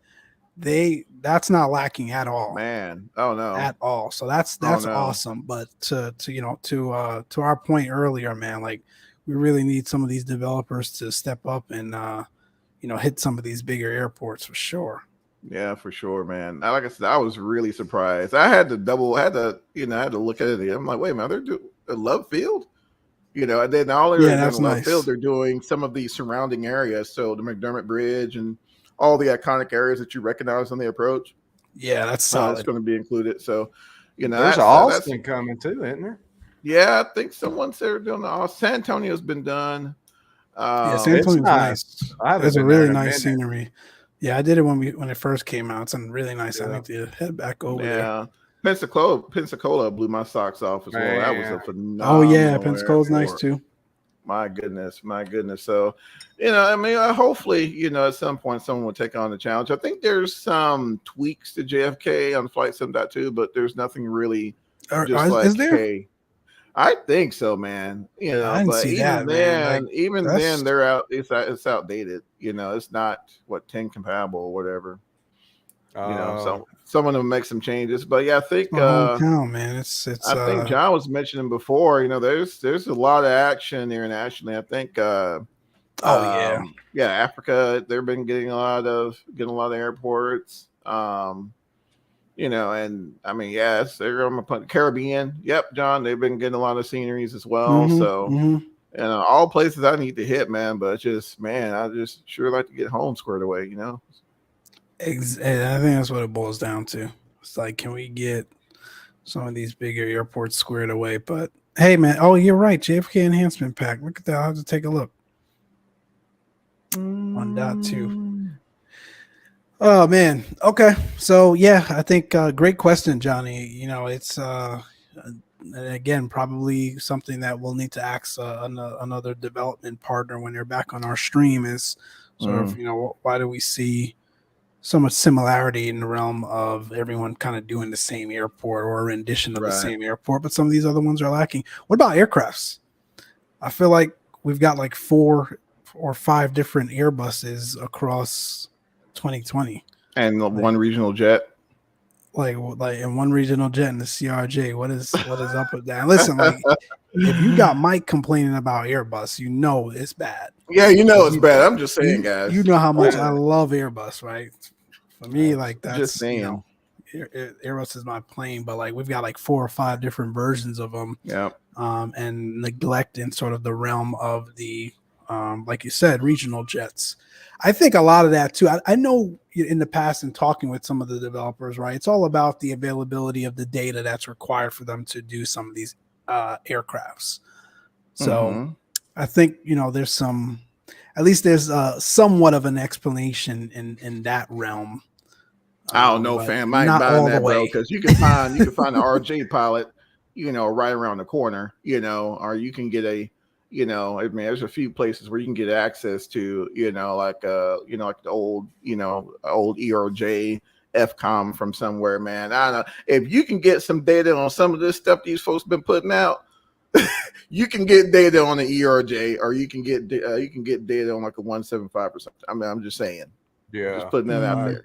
that's not lacking at all, man. Oh no, at all. So that's awesome. But to our point earlier, man, like we really need some of these developers to step up and hit some of these bigger airports for sure. Yeah, for sure, man. Like I said, I was really surprised. I had to look at it. I'm like, wait a minute, they're doing Love Field, and then all they're doing Love Field, they're doing some of the surrounding areas. So the McDermott Bridge and all the iconic areas that you recognize on the approach. Yeah, that's solid. It's going to be included. So, there's Austin coming too, isn't there? Yeah, I think someone's there doing San Antonio's been done. San Antonio's nice. It's a really nice scenery. Yeah, I did it when it first came out. It's really nice. I need to head back over there. Pensacola blew my socks off as well. That was a phenomenal. Oh yeah, Pensacola's nice too. My goodness. So, hopefully, at some point someone will take on the challenge. I think there's some tweaks to JFK on Flight 7.2, but there's nothing really is there? Hey, I think so, man. I didn't see even that, then, then they're out. It's outdated. It's not 10 compatible or whatever. So someone will make some changes. But yeah, I think man, it's. I think John was mentioning before. There's a lot of action internationally. I think. Africa. They've been getting a lot of airports. And I mean, yes, they're on the Caribbean. Yep, John, they've been getting a lot of sceneries as well. And all places I need to hit, man. But I just sure like to get home squared away, And I think that's what it boils down to. It's like, can we get some of these bigger airports squared away? But hey, man, you're right. JFK enhancement pack. Look at that. I'll have to take a look. 1.2. Oh man. Okay. So yeah, I think great question, Johnny. It's again probably something that we'll need to ask another development partner when they're back on our stream is sort of why do we see so much similarity in the realm of everyone kind of doing the same airport or a rendition of the same airport, but some of these other ones are lacking. What about aircrafts? I feel like we've got like 4 or 5 different Airbuses across 2020, and one regional jet, like in one regional jet in the CRJ. What is up with that? Listen, like if you got Mike complaining about Airbus, it's bad. Yeah, it's bad. I'm just saying, guys. You know how much I love Airbus, right? For me, like that's just saying. Airbus is my plane, but like we've got like 4 or 5 different versions of them. Yeah. And neglecting sort of the realm of the like you said, regional jets. I think a lot of that too. I know in the past in talking with some of the developers, right? It's all about the availability of the data that's required for them to do some of these aircrafts. So I think, there's there's somewhat of an explanation in that realm. I don't know, fam. I ain't buying that, bro, because you can find the RJ pilot, right around the corner, or you can get there's a few places where you can get access to, like the old, old ERJ FCOM from somewhere, man. I don't know. If you can get some data on some of this stuff these folks been putting out, you can get data on the ERJ, or you can get data on like a 175 or something. I mean, I'm just saying. Yeah. Just putting that out there.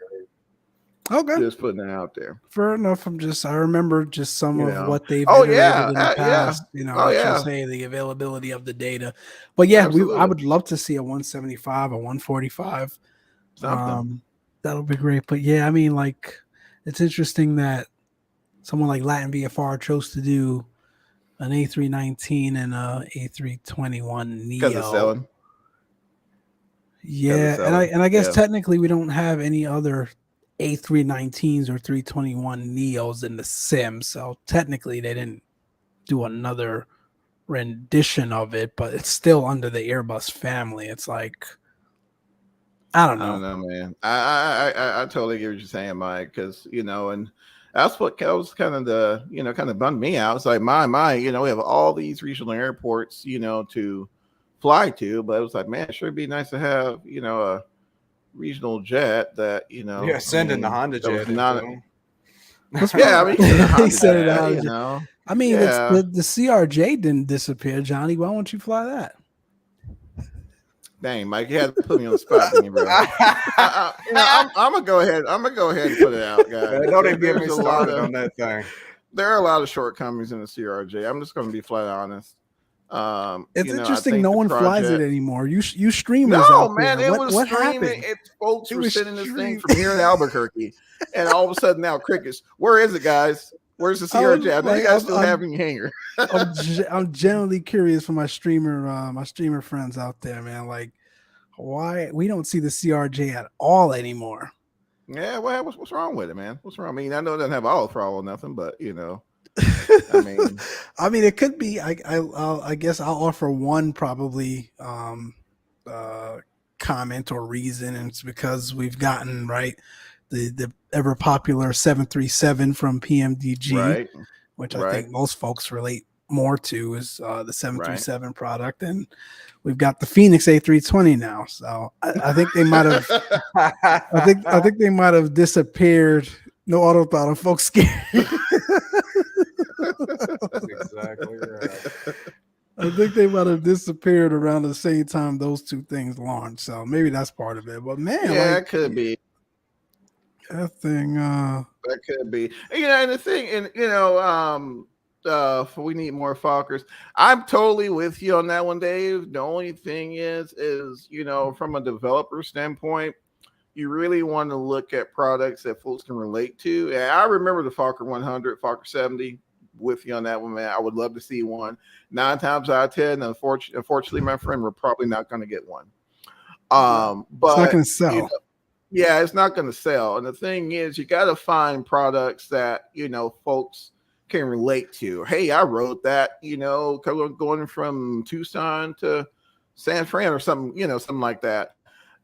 Okay. Just putting that out there. Fair enough. I remember just some of what they've Oh, iterated yeah. in the past. Yeah. You know, Oh, let's yeah. just say the availability of the data. But yeah, I would love to see a 175, a 145. Something. That'll be great. But yeah, I mean, like, it's interesting that someone like Latin VFR chose to do an A319 and a A321 Because it's Neo. selling. Yeah, and I guess technically we don't have any other A319s or 321 Neos in the sim, so technically they didn't do another rendition of it, but it's still under the Airbus family. It's like, I don't know, man. I totally get what you're saying, Mike, because and that's what was kind of kind of bummed me out. It's like my we have all these regional airports to fly to, but it was like, man, it sure be nice to have a regional jet that sending the Honda jet not into yeah, I mean, he said it. I mean, it's yeah. the CRJ didn't disappear, Johnny. Why won't you fly that? Dang, Mike, you had to put me on the spot, didn't you, bro? I'm gonna go ahead. I'm gonna go ahead and put it out, guys. Don't even get me started on that thing. There are a lot of shortcomings in the CRJ. I'm just gonna be flat honest. It's interesting. No one flies it anymore. You streamers. No, out man, there. it was streaming. Folks were sending this thing from here in Albuquerque, and all of a sudden now crickets. Where is it, guys? Where's the CRJ? I know you guys still have your hanger. I'm generally curious for my streamer friends out there, man. Like, why we don't see the CRJ at all anymore? Yeah, what's wrong with it, man? What's wrong? I mean, I know it doesn't have all throttle or nothing, but I mean, it could be. I guess I'll offer one probably comment or reason, and it's because we've gotten the ever popular 737 from PMDG, which I think most folks relate more to is the 737 product, and we've got the Phoenix A320 now. So I think they might have. I think they might have disappeared. No auto throttle, folks. Scared. That's exactly right. I think they might have disappeared around the same time those two things launched. So maybe that's part of it. But man, it could be. That thing that could be. And the thing, and we need more Fokkers. I'm totally with you on that one, Dave. The only thing is from a developer standpoint, you really want to look at products that folks can relate to. And I remember the Fokker 100, Fokker 70. With you on that one, man. I would love to see one. 9 times out of 10, unfortunately, my friend, we're probably not going to get one. But it's not going to sell. Yeah, it's not going to sell. And the thing is, you got to find products that folks can relate to. Hey, I wrote that. Going from Tucson to San Fran or something. Something like that.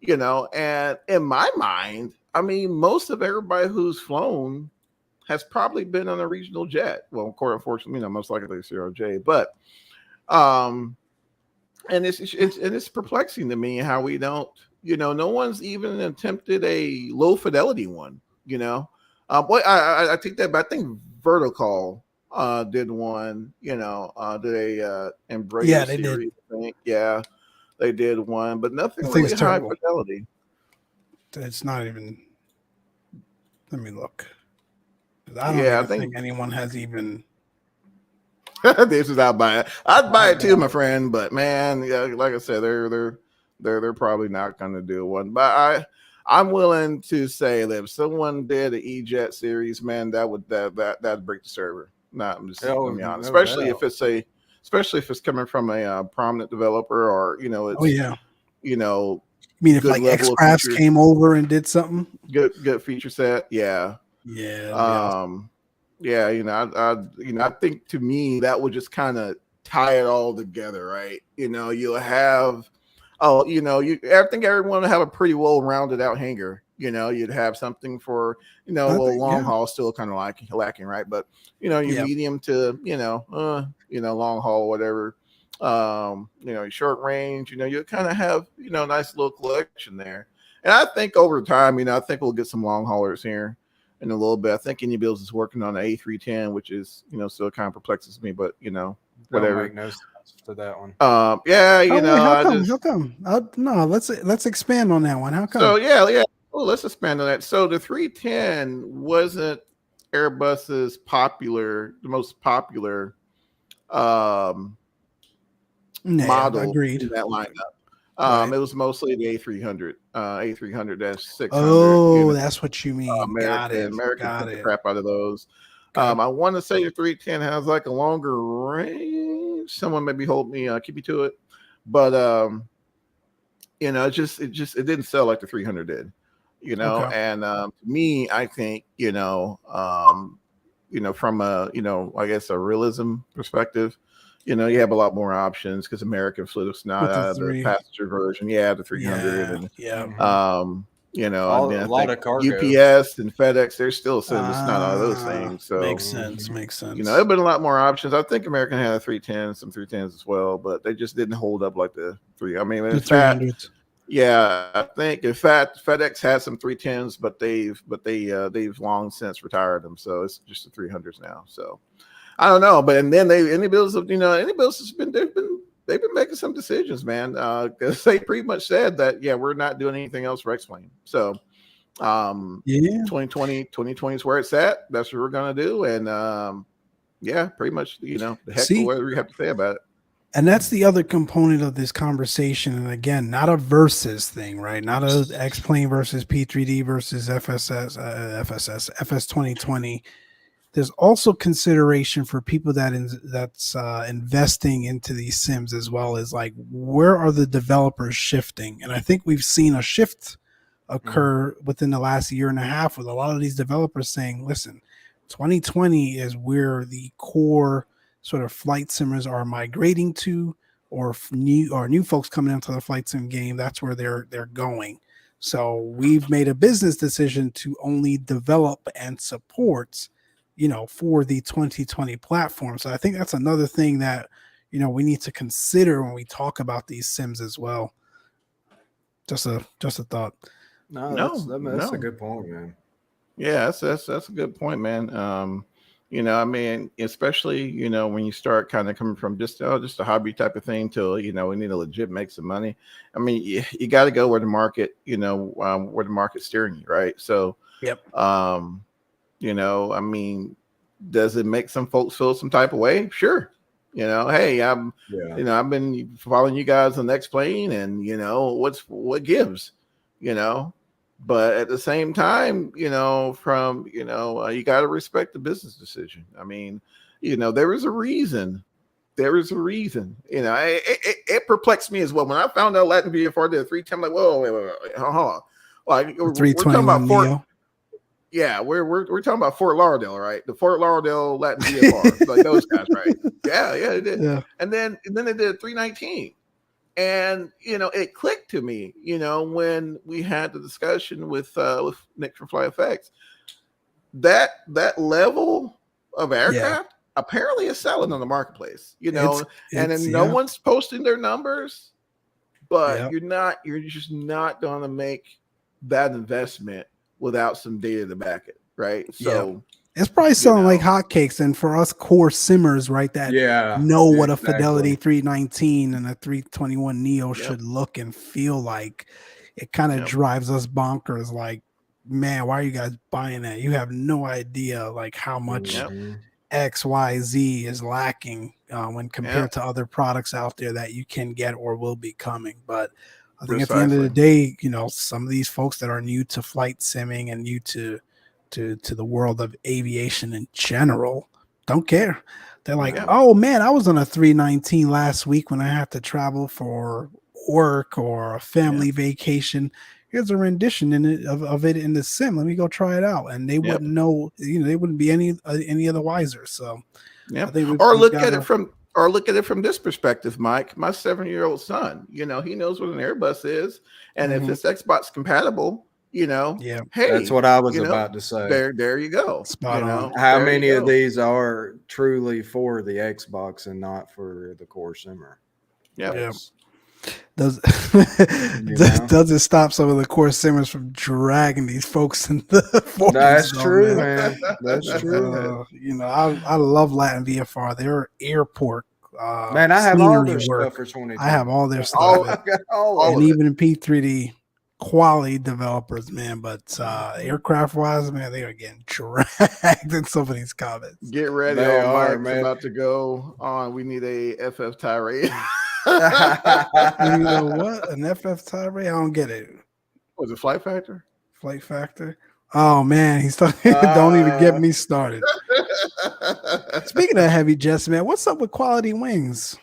And in my mind, I mean, most of everybody who's flown has probably been on a regional jet. Well, of course, unfortunately, most likely CRJ. But and it's perplexing to me how we don't, no one's even attempted a low fidelity one. I take that, but I think Vertical did one. Did a Embrace they series, did. I think. Yeah, they did one, but nothing really high fidelity. It's not even. Let me look. I think anyone has even. This is I'd buy it. I'd buy it too, my friend. But man, like I said, they're probably not going to do one. But I'm willing to say that if someone did an E-Jet series, man, that'd break the server. I'm just be honest. Especially if it's coming from a prominent developer or it's I mean, if like X-Crafts came over and did something, good feature set, yeah. Awesome. I think to me that would just kind of tie it all together, right? You'll have, I think everyone will have a pretty well-rounded out hangar. You'd have something for, long haul still kind of lacking, right? But medium to, long haul, whatever. Short range, you kind of have, nice little collection there. And I think over time, I think we'll get some long haulers here. in a little bit. I think Indy Bills is working on the A310, which is, still kind of perplexes me, but Don't whatever. make no sense to that one. Yeah, Oh wait, how I come? just How come? No, let's expand on that one. How so come? yeah. Well, let's expand on that. So the 310 wasn't Airbus's the most popular um Yeah, model agreed. in that lineup. Right. It was mostly the A300, A300-600. Oh, that's what you mean. Got it. American Got took the it. crap out of those. Okay. I want to say the 310 has like a longer range. Someone maybe keep me to it, but it didn't sell like the 300 did, Okay. And to me, I think from I guess a realism perspective, you have a lot more options because American flew us not With the out of the three. passenger version. Yeah, the 300 Yeah. and Yeah. and then A I lot think of cargo. UPS and FedEx, they're still sending us not out of those Ah, things. So makes sense. Makes sense. there've been a lot more options. I think American had a 310, some 310s as well, but they just didn't hold up like the three. I mean, in The fact, 300s. yeah, I think in fact FedEx has some 310s, but they've long since retired them, so it's just the 300s now. So I don't know, but and then Any Bills has been they've been making some decisions, man, because they pretty much said that we're not doing anything else for X-Plane. So Yeah. 2020 is where it's at. That's what we're gonna do, and pretty much the heck with See, whatever you have to say about it. and that's the other component of this conversation. And again, not a versus thing, right? Not a X plane versus P3D versus FS 2020. There's also consideration for people that's investing into these sims, as well as like where are the developers shifting. And I think we've seen a shift occur within the last year and a half with a lot of these developers saying, listen, 2020 is where the core sort of flight simmers are migrating to, or new folks coming into the flight sim game. That's where they're going. So we've made a business decision to only develop and support, for the 2020 platform. So I think that's another thing that we need to consider when we talk about these sims as well. Just a thought. No, No, that's a no. good point, man. Yeah, that's a good point, man. I mean, especially when you start kind of coming from just a hobby type of thing to we need to legit make some money. I mean, you got to go where the market, where the market's steering you, right? So, Yep. I mean, does it make some folks feel some type of way? Sure. Hey, I've been following you guys on the next plane, and what gives, you know but at the same time, you got to respect the business decision. I mean, there is a reason. There is a reason. It perplexed me as well when I found out Latin VFR did a 310. I'm like, whoa, wait, hold on. Like The we're talking about 321 Fort. Neo. Yeah, we're talking about Fort Lauderdale, right? The Fort Lauderdale Latin VFR, like those guys, right? Yeah, they did. Yeah. And then they did a 319. And it clicked to me, when we had the discussion with Nick from Fly FX, that level of aircraft apparently is selling on the marketplace, It's and then no yeah. one's posting their numbers, but Yeah. you're just not going to make that investment without some data to back it, right? So It's probably selling like hotcakes, and for us core simmers, right, that know what a Fidelity 319 and a 321 Neo should look and feel like, it kind of drives us bonkers. Like, man, why are you guys buying that? You have no idea like how much XYZ is lacking when compared to other products out there that you can get or will be coming. But I think at the end of the day, some of these folks that are new to flight simming and new to the world of aviation in general don't care. They're like, oh man, I was on a 319 last week when I had to travel for work or a family vacation. Here's a rendition of it in the sim. Let me go try it out. And they wouldn't know, they wouldn't be any of the wiser. So yeah. I think look at it from this perspective, Mike. My 7-year-old son, he knows what an Airbus is, and if it's Xbox compatible, hey, that's what I was about to say. There you go. Spot on. How many of these are truly for the Xbox and not for the core simmer? Yeah. Does know? doesn't stop some of the core simmers from dragging these folks in the 40s. That's though, true, man. man. That's true. You know, I love Latin VFR. Their airport Man, I have all scenery their work. stuff for 2020. I have all their stuff. All- I got all and of it. even in P3D quality developers, man. But aircraft wise, man, they are getting dragged in some of these comments. Get ready, They all are, Mike's man. about to go on. We need a FF tirade. You know what? An FF tirade? I don't get it. Was it Flight Factor? Flight Factor. Oh man, he's talking. Don't even get me started. Speaking of heavy jets, man, what's up with Quality Wings?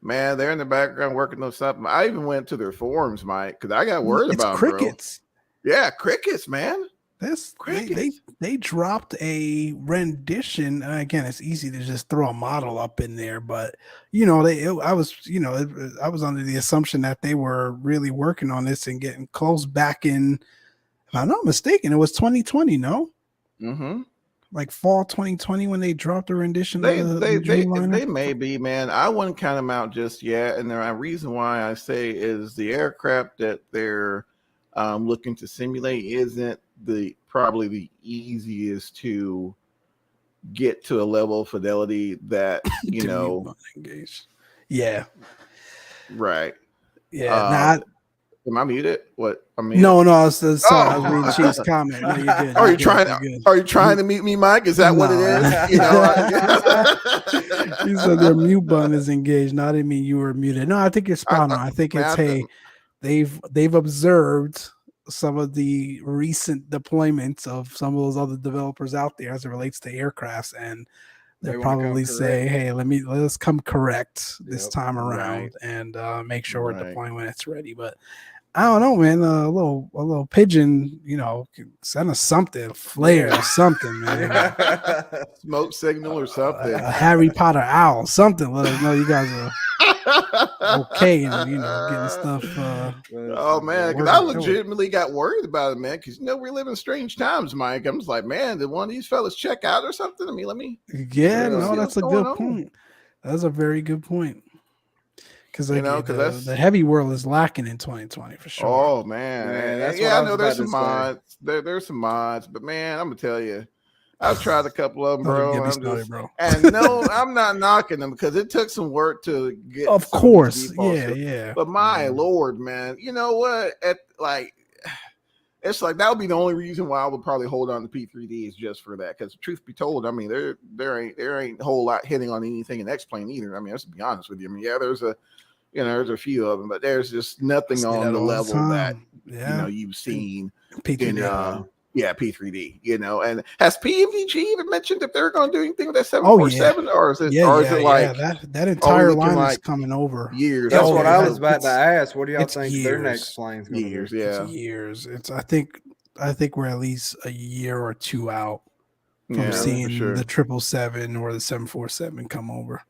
Man, they're in the background working on something. I even went to their forums, Mike, because I got worried It's about crickets. Bro. Yeah, crickets, man. This Crickets. they dropped a rendition. Again, it's easy to just throw a model up in there, but you know, I was under the assumption that they were really working on this and getting close back in. If I'm not mistaken, it was 2020, no? Mm-hmm. Like fall 2020 when they dropped a rendition They of the Dreamliner. they may be, man. I wouldn't count them out just yet. And the reason why I say is the aircraft that they're looking to simulate isn't probably the easiest to get to a level of fidelity that you know. Yeah. Right. Yeah. Am I muted? What? I mean, no. I was sorry. I was reading Chief's comment. No, you're good. Are you trying to mute me, Mike? Is that what it is? You know, you said their mute button is engaged. No, I didn't mean you were muted. No, I think you're spot on. I think it's they've observed some of the recent deployments of some of those other developers out there as it relates to aircrafts, and they'll probably say, "Hey, let's come correct this time around and make sure we're deploying when it's ready." But I don't know, man. A little pigeon, you know, send us something, a flare or something, man. Smoke signal or something. A Harry Potter owl, something. Let us know you guys are okay and getting stuff. Oh man, because I legitimately got worried about it, man. Because we live in strange times, Mike. I'm just like, man, did one of these fellas check out or something? I mean, let me. Yeah, no, that's a good point. That's a very good point. Because the heavy world is lacking in 2020 for sure. Oh man, that's I know there's some mods. There's some mods, but man, I'm gonna tell you, I've tried a couple of them, bro. And no, I'm not knocking them because it took some work to get. Of course, yeah. But my lord, man, you know what? It's like that would be the only reason why I would probably hold on to P3Ds just for that. Because truth be told, I mean, there ain't a whole lot hitting on anything in X-Plane either. I mean, let's be honest with you. I mean, yeah, there's a few of them, but there's just nothing on the level that you've seen P3D. P3D. And has PMDG even mentioned if they're going to do anything with that 747, or is it like that entire line is coming over years? That's what I was about to ask. What do y'all think their next plane's going to be? Yeah, it's years. I think we're at least a year or two out from seeing the 777 or the 747 come over.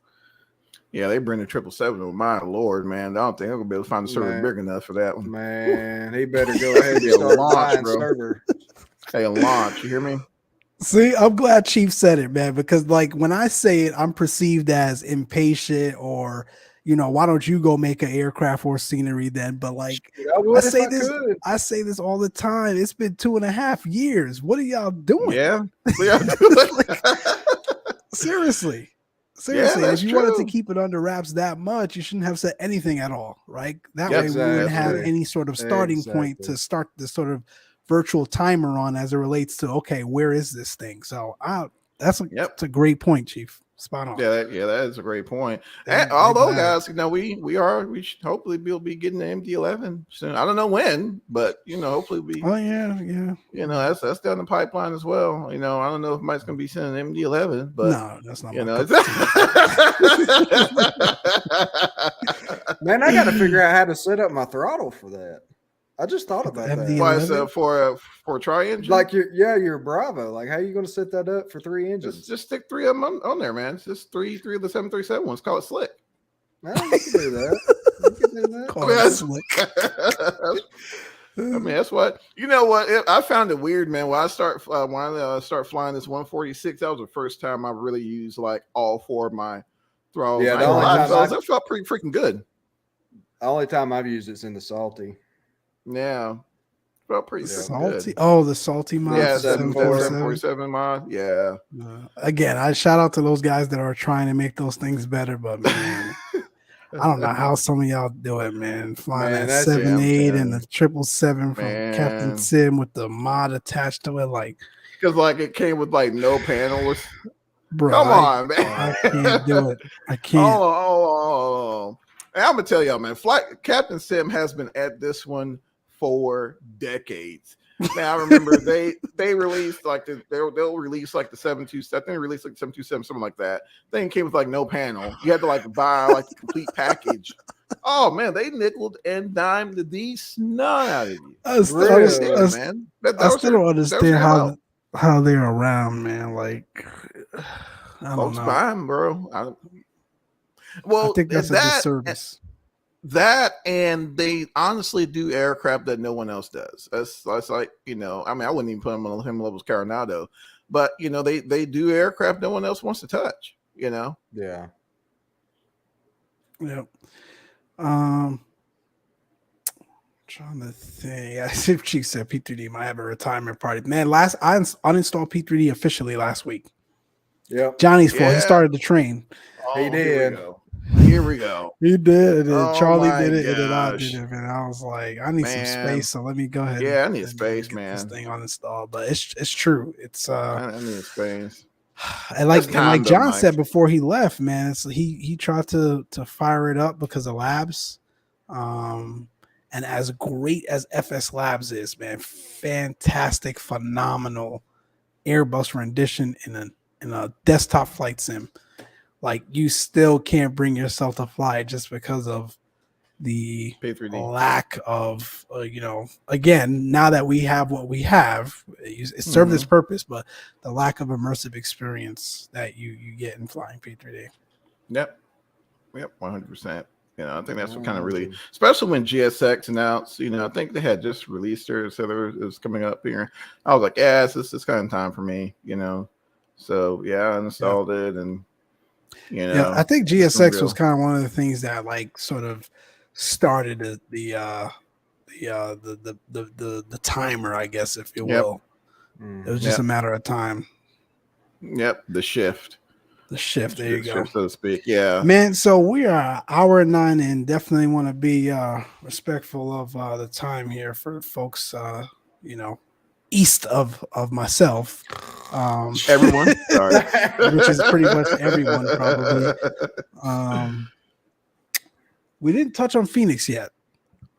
Yeah, they bring the 777. With my lord, man, I don't think I'm gonna be able to find a server big enough for that one. Man, he better go ahead and start launch, server. Hey, a launch. You hear me? See, I'm glad Chief said it, man, because like when I say it, I'm perceived as impatient or why don't you go make an aircraft or scenery then? But like I say this all the time. It's been 2.5 years. What are y'all doing? Yeah. Seriously. If you wanted to keep it under wraps that much, you shouldn't have said anything at all, right? That way we wouldn't have any sort of starting point to start the sort of virtual timer on as it relates to, okay, where is this thing? So that's a great point, Chief. Spot on. Yeah, that is a great point. And although, guys, we should hopefully we'll be getting the MD-11 soon. I don't know when, but hopefully we. Oh yeah. That's down the pipeline as well. I don't know if Mike's gonna be sending MD-11, but no, that's not. Man, I got to figure out how to set up my throttle for that. I just thought about that. Why for a tri-engine? Like your Bravo. Like, how are you going to set that up for 3 engines? Just stick 3 of them on there, man. It's just three of the 737 ones. Call it slick. Man, you can do that. Call it slick. I mean, that's what I found it weird, man. When I start flying this 146, that was the first time I really used like all 4 of my throttles. Yeah, that felt pretty freaking good. only time I've used it's in the salty. Yeah, felt pretty Salty. good. Oh, the salty mod Yeah, for 747. 747 mod. Yeah. Again, I shout out to those guys that are trying to make those things better, but man, I don't know how some of y'all do it, man. Flying Man, that that's Yeah, I'm 7.8 and telling the you, 777 from Captain man. Sim with the mod attached to it, like, Because like it came with like no panels. bro, Come on, man. I can't do it. I can't. Oh. And I'm gonna tell y'all, man. Flight Captain Sim has been at this one for decades. Now I remember they released like they'll release like the 727. I think they released like the 727, something like that. Thing came with like no panel. You had to like buy like the complete package. Oh man, they nickeled and dimed the snot out of you. I, st- I, Really? was- They I, did, st- man. That I was still their don't that was understand their MO. how they're around, man. Like, I don't Folks know. buy them, bro. I Well, think that's a disservice. that and they honestly do aircraft that no one else does. That's like, you know, I mean, I wouldn't even put him on him levels Coronado, but you know, they do aircraft no one else wants to touch, you know. Yeah. Yep. Trying to think. I see if Chief said P3D might have a retirement party. Man, I uninstalled P3D officially last week. Yep. Johnny's fault. He Yeah. started the train. He did. Here we go. He did, and then Oh Charlie my did it, and then I did gosh. it. And I was like, I need some Man. space, so let me go ahead. Yeah, I need and space, get man. This thing uninstalled, but it's true. It's I need space. and like That's time, though, John Mike. said before he left, man, it's he tried to fire it up because of labs. And as great as FS Labs is, man, fantastic, phenomenal Airbus rendition in a desktop flight sim. Like, you still can't bring yourself to fly it just because of the P3D. lack of, again, now that we have what we have, it served its purpose, but the lack of immersive experience that you get in flying P3D. Yep, 100%. You know, I think that's what kind of really, especially when GSX announced. You know, I think they had just released her, so it was coming up here. I was like, yeah, it's kind of time for me. You know, so yeah, I installed it, and you know, I think GSX was kind of one of the things that like sort of started the timer, I guess, if you will. It was just a matter of time. Yep, the shift. The shift. There you go, so to speak. Yeah, man. So we are hour 9, and definitely want to be respectful of the time here for folks. East of myself, everyone, sorry, which is pretty much everyone probably. We didn't touch on Phoenix yet.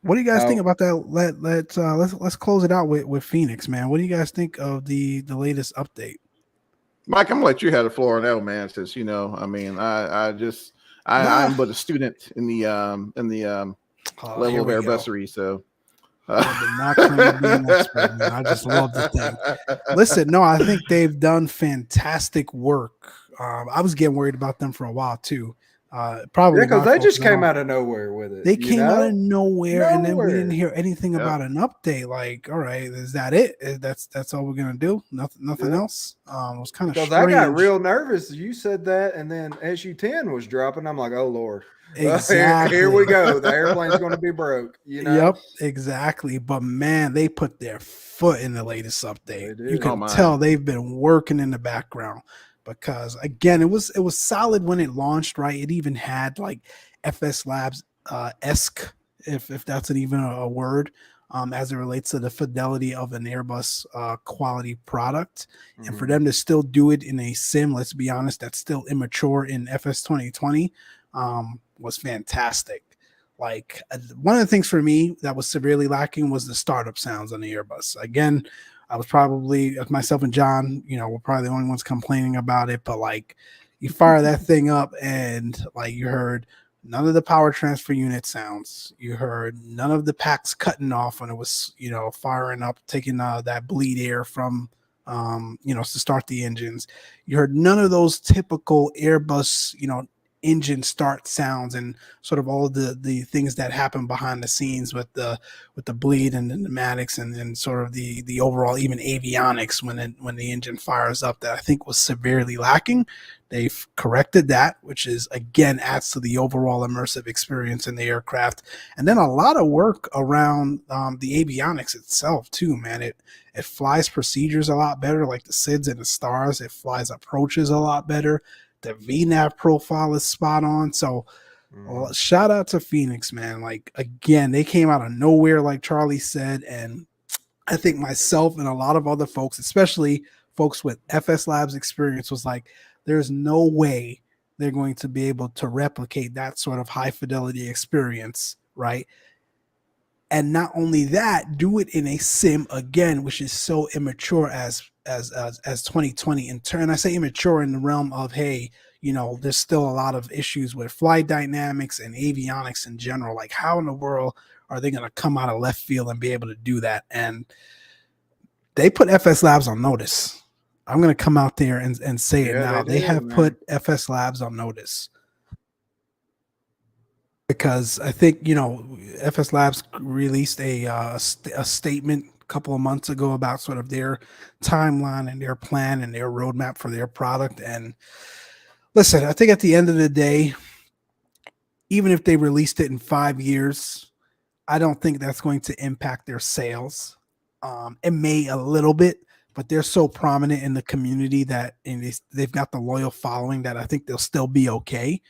What do you guys think about that? Let's close it out with Phoenix, man. What do you guys think of the latest update? Mike, I'm gonna let you have the floor on that, man. Since you know, I mean, I'm but a student in the level of airbussery, so. Not trying to be an expert, man. I just love the thing. Listen, no, I think they've done fantastic work. I was getting worried about them for a while too. Probably because they just came out of nowhere with it. They came out of nowhere, and then we didn't hear anything about an update. Like, all right, is that it? That's all we're gonna do? Nothing else. It was kind of because I got real nervous. You said that, and then SU-10 was dropping. I'm like, oh Lord. Exactly. Here we go. The airplane's going to be broke. You know? Yep, exactly. But man, they put their foot in the latest update. You can tell they've been working in the background. Because again, it was solid when it launched, right? It even had like FS Labs esque, if that's even a word, as it relates to the fidelity of an Airbus quality product. Mm-hmm. And for them to still do it in a sim, let's be honest, that's still immature in FS 2020, was fantastic. Like, one of the things for me that was severely lacking was the startup sounds on the Airbus. Again, I was probably, myself and John, we're probably the only ones complaining about it, but like, you fire that thing up and like, you heard none of the power transfer unit sounds. You heard none of the packs cutting off when it was, firing up, taking that bleed air from, to start the engines. You heard none of those typical Airbus, engine start sounds and sort of all of the things that happen behind the scenes with the bleed and the pneumatics and sort of the overall even avionics when the engine fires up, that I think was severely lacking. They've corrected that, which is again adds to the overall immersive experience in the aircraft. And then a lot of work around the avionics itself too, man. It flies procedures a lot better, like the SIDS and the stars. It flies approaches a lot better. The VNAV profile is spot on. So shout out to Phoenix, man. Like again, they came out of nowhere, like Charlie said, and I think myself and a lot of other folks, especially folks with FS Labs experience, was like, there's no way they're going to be able to replicate that sort of high fidelity experience, right? And not only that, do it in a sim again, which is so immature as 2020 in turn. I say immature in the realm of, hey, there's still a lot of issues with flight dynamics and avionics in general. Like, how in the world are they going to come out of left field and be able to do that? And they put FS Labs on notice. I'm going to come out there and say it now. They have put FS Labs on notice. Because I think, FS Labs released a statement a couple of months ago about sort of their timeline and their plan and their roadmap for their product. And listen, I think at the end of the day, even if they released it in 5 years, I don't think that's going to impact their sales. It may a little bit, but they're so prominent in the community that they've got the loyal following that I think they'll still be okay.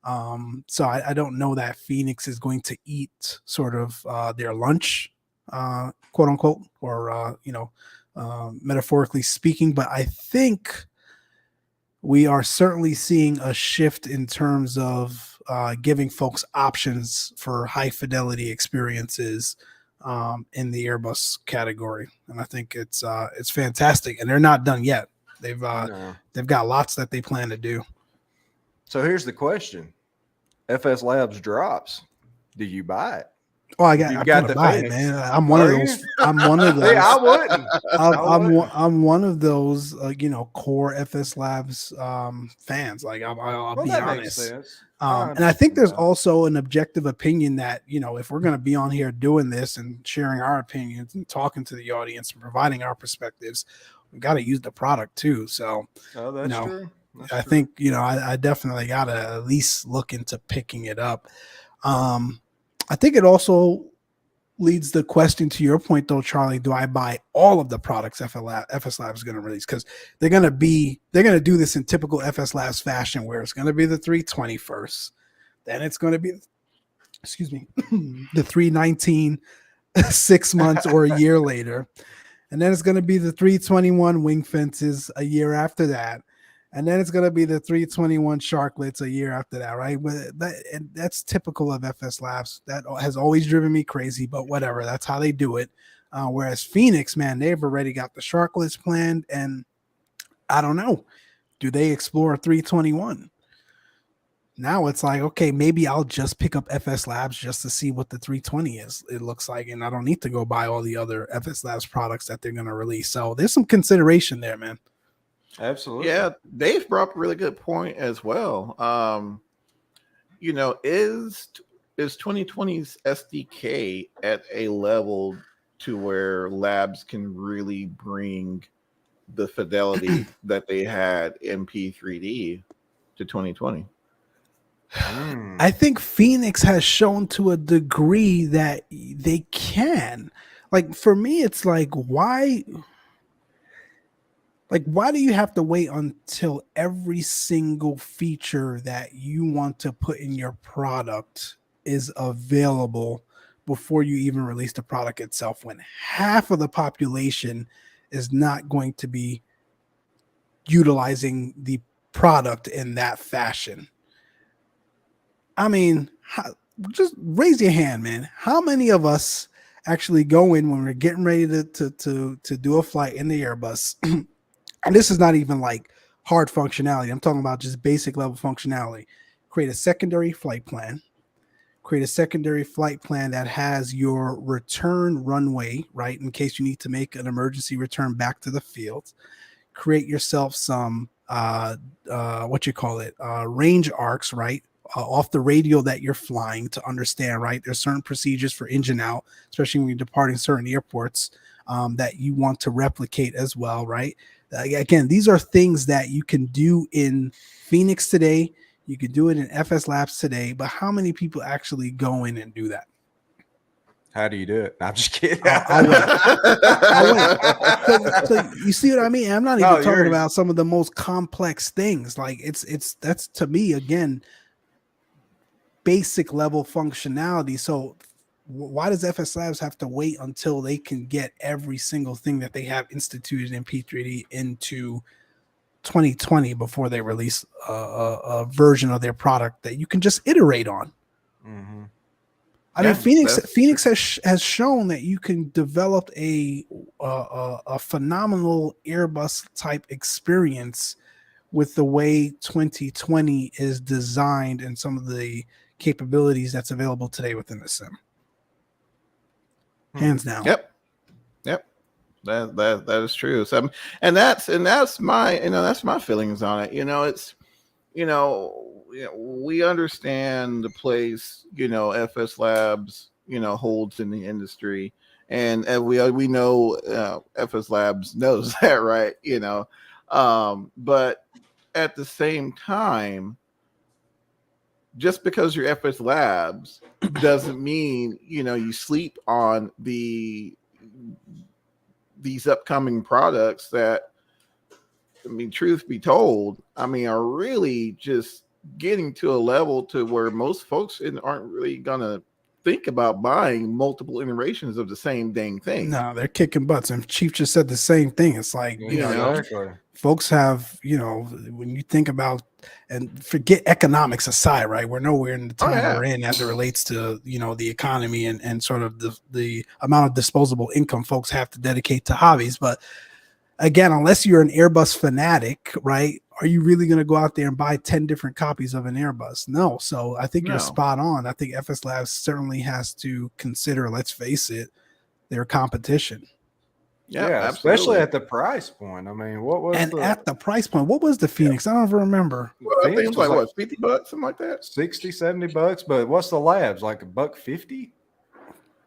So I don't know that Phoenix is going to eat sort of their lunch, quote unquote, or metaphorically speaking. But I think we are certainly seeing a shift in terms of giving folks options for high fidelity experiences in the Airbus category, and I think it's fantastic. And they're not done yet. They've got lots that they plan to do. So here's the question: FS Labs drops. Do you buy it? Oh, I got to buy it, man. I'm one of those. I'm one of those. I wouldn't. I'm one of those, core FS Labs fans. Like I'll be honest. And I think there's also an objective opinion that if we're going to be on here doing this and sharing our opinions and talking to the audience and providing our perspectives, we got to use the product too. So that's true. I think I definitely got to at least look into picking it up. I think it also leads the question to your point, though, Charlie. Do I buy all of the products FS Labs is going to release? Because they're going to do this in typical FS Labs fashion, where it's going to be the 320 first, then it's going to be, the 319 6 months or a year later, and then it's going to be the 321 wing fences a year after that. And then it's going to be the 321 Sharklets a year after that, right? And that's typical of FS Labs. That has always driven me crazy, but whatever. That's how they do it. Whereas Phoenix, man, they've already got the Sharklets planned. And I don't know. Do they explore 321? Now it's like, okay, maybe I'll just pick up FS Labs just to see what the 320 is. It looks like, and I don't need to go buy all the other FS Labs products that they're going to release. So there's some consideration there, man. Absolutely. Yeah, Dave brought up a really good point as well. Is 2020's SDK at a level to where labs can really bring the fidelity that they had in P3D to 2020? I think Phoenix has shown to a degree that they can. Like, for me, it's like, why do you have to wait until every single feature that you want to put in your product is available before you even release the product itself, when half of the population is not going to be utilizing the product in that fashion? I mean, just raise your hand, man. How many of us actually go in when we're getting ready to do a flight in the Airbus? And this is not even like hard functionality. I'm talking about just basic level functionality. Create a secondary flight plan. Create a secondary flight plan that has your return runway, right? In case you need to make an emergency return back to the field. Create yourself some range arcs, right? Off the radio that you're flying to understand, right? There's certain procedures for engine out, especially when you're departing certain airports, that you want to replicate as well, right? Again, these are things that you can do in Phoenix today. You can do it in FS Labs today, but how many people actually go in and do that? How do you do it? I'm just kidding. I'll wait. So you see what I mean? I'm not even talking about some of the most complex things. Like that's to me again basic level functionality. So why does FS Labs have to wait until they can get every single thing that they have instituted in P3D into 2020 before they release a version of their product that you can just iterate on? Mm-hmm. I mean, Phoenix has shown that you can develop a phenomenal Airbus type experience with the way 2020 is designed and some of the capabilities that's available today within the sim. Hands down. Yep. That is true. So, and that's my that's my feelings on it. It's we understand the place FS Labs holds in the industry, and we know FS Labs knows that, right? But at the same time, just because you're FS Labs doesn't mean you sleep on these upcoming products that, I mean, truth be told, are really just getting to a level to where most folks aren't really gonna think about buying multiple iterations of the same dang thing. No, they're kicking butts. And Chief just said the same thing. It's like, folks have, when you think about, and forget economics aside, right? We're nowhere in the time we're in as it relates to, the economy and sort of the amount of disposable income folks have to dedicate to hobbies. But again, unless you're an Airbus fanatic, right? Are you really going to go out there and buy 10 different copies of an Airbus? No. So I think you're spot on. I think FS Labs certainly has to consider, let's face it, their competition. Yeah, especially at the price point. I mean, what was at the price point? What was the Phoenix? I don't even remember. Well, I think it was like what, $50, something like that? $60-$70. But what's the Labs? Like $150?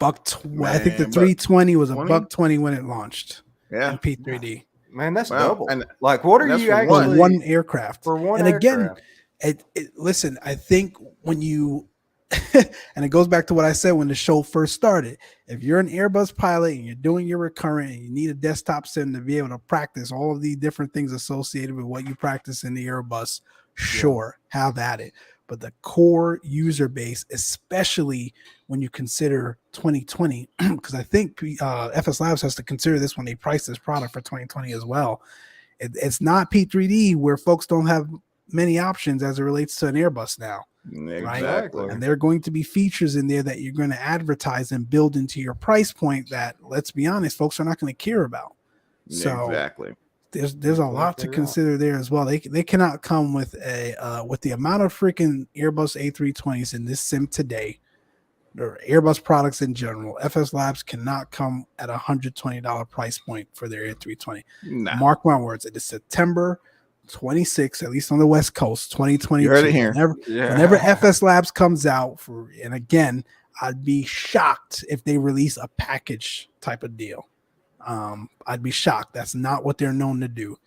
I think the 320 was $120 when it launched. Yeah, in P3D. Man, that's double. And like, what are you actually one aircraft for one? And aircraft. Again, listen. I think when you and it goes back to what I said when the show first started. If you're an Airbus pilot and you're doing your recurrent and you need a desktop sim to be able to practice all of the different things associated with what you practice in the Airbus, sure, have at it. But the core user base, especially when you consider 2020, because I think FS Labs has to consider this when they price this product for 2020 as well. It's not P3D where folks don't have many options as it relates to an Airbus now. Exactly. Right? And there are going to be features in there that you're going to advertise and build into your price point that, let's be honest, folks are not going to care about. So exactly. There's a lot to consider there as well. They cannot come with with the amount of freaking Airbus A320s in this sim today, or Airbus products in general. FS Labs cannot come at $120 price point for their A320. Nah. Mark my words, it is September 26, at least on the West Coast, 2022. You heard it here. Whenever FS Labs comes out and again, I'd be shocked if they release a package type of deal. I'd be shocked. That's not what they're known to do.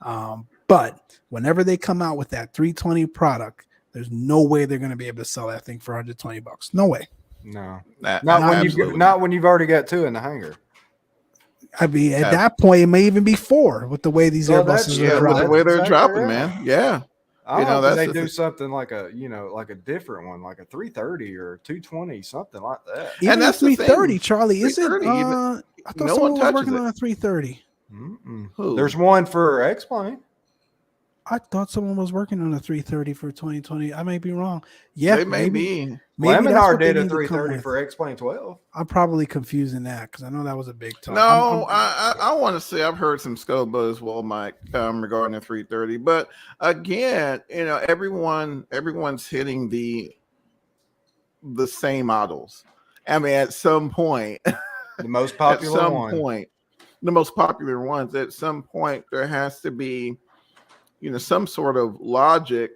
But whenever they come out with that 320 product, there's no way they're going to be able to sell that thing for $120. No way. No, not when you've already got two in the hangar. I mean, at that point, it may even be 4 with the way these Airbuses are dropping. The way they're dropping, man. Yeah. I don't know, they do something like a different one, like a 330 or 220, something like that. Even and that's 330, Charlie. Is it? I thought someone was working on a 330. There's one for X-Plane. I thought someone was working on a 330 for 2020. I may be wrong. Yeah, they may be. Laminar did a 330 for X-Plane 12. I'm probably confusing that because I know that was a big talk. No, I want to say I've heard some skull buzz, Mike, regarding the 330. But again, everyone's hitting the same models. I mean, at some point, the most popular the most popular ones. At some point, there has to be, some sort of logic,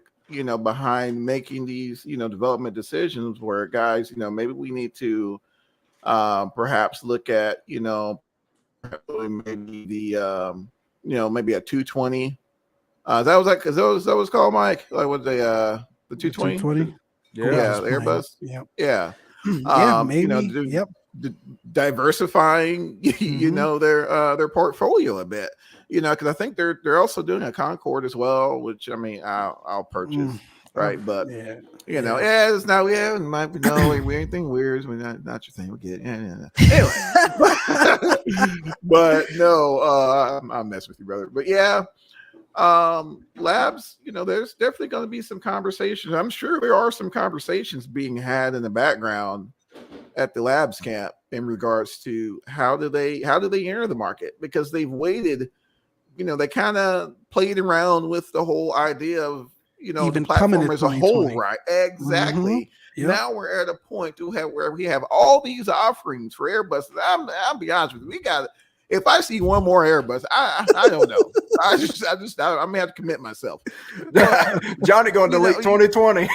behind making these, development decisions where guys, maybe we need to perhaps look at, maybe maybe a 220. That was called, Mike? Like what the 220? 220. Yeah, the Airbus. Yep. Yeah. Yeah, maybe. Yep. Diversifying, their portfolio a bit, because I think they're also doing a Concorde as well, which I mean I'll purchase, right? But it's not might be anything weird. We're not your thing. We get it. Anyway, but no, I'll mess with you, brother. But yeah. Labs, there's definitely going to be some conversations. I'm sure there are some conversations being had in the background at the labs camp in regards to how do they enter the market, because they've waited, they kind of played around with the whole idea of, even the platform as a whole, 2020. right? Exactly. Mm-hmm. Yep. Now we're at a point where we have all these offerings for Airbus. I'll be honest with you, if I see one more Airbus, I don't know. I may have to commit myself. Johnny going to delete 2020. Man,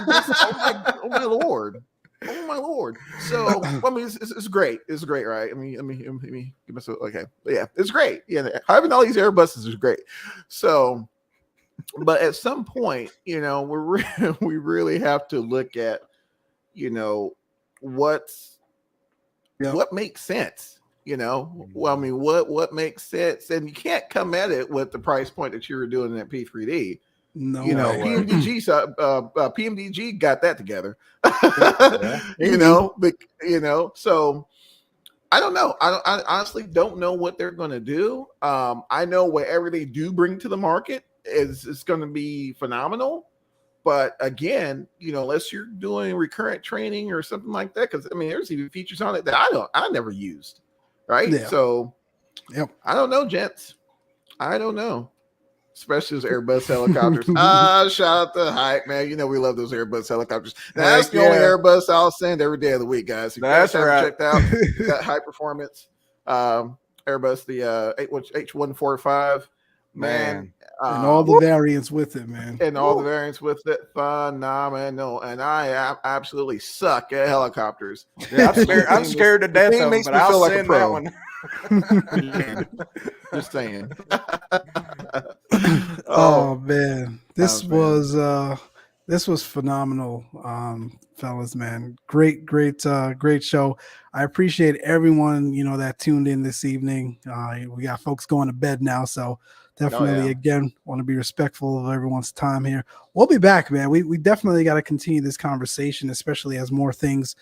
oh my lord. Oh my lord! So I mean, it's great. It's great, right? I mean, let me give myself okay. But yeah, it's great. Yeah, having all these Airbuses is great. So, but at some point, we really have to look at, what makes sense. Well, I mean, what makes sense, and you can't come at it with the price point that you were doing at P3D. No, PMDG got that together. So I don't know. I honestly don't know what they're going to do. I know whatever they do bring to the market is going to be phenomenal. But again, unless you're doing recurrent training or something like that, because I mean, there's even features on it that I never used. Right. Yeah. So I don't know, gents. I don't know. Especially those Airbus helicopters. Shout out to Hype, man. We love those Airbus helicopters. That's the only Airbus I'll send every day of the week, guys. If you guys haven't checked out that high performance Airbus, the H145, man. And all the variants with it, man. And all the variants with it. Phenomenal. And I absolutely suck at helicopters. Yeah, I'm scared to death of them, but I'll send that one. Just saying. Oh man, this was phenomenal, fellas, man. Great show. I appreciate everyone that tuned in this evening. We got folks going to bed now, so definitely again want to be respectful of everyone's time here. We'll be back, man. We definitely got to continue this conversation, especially as more things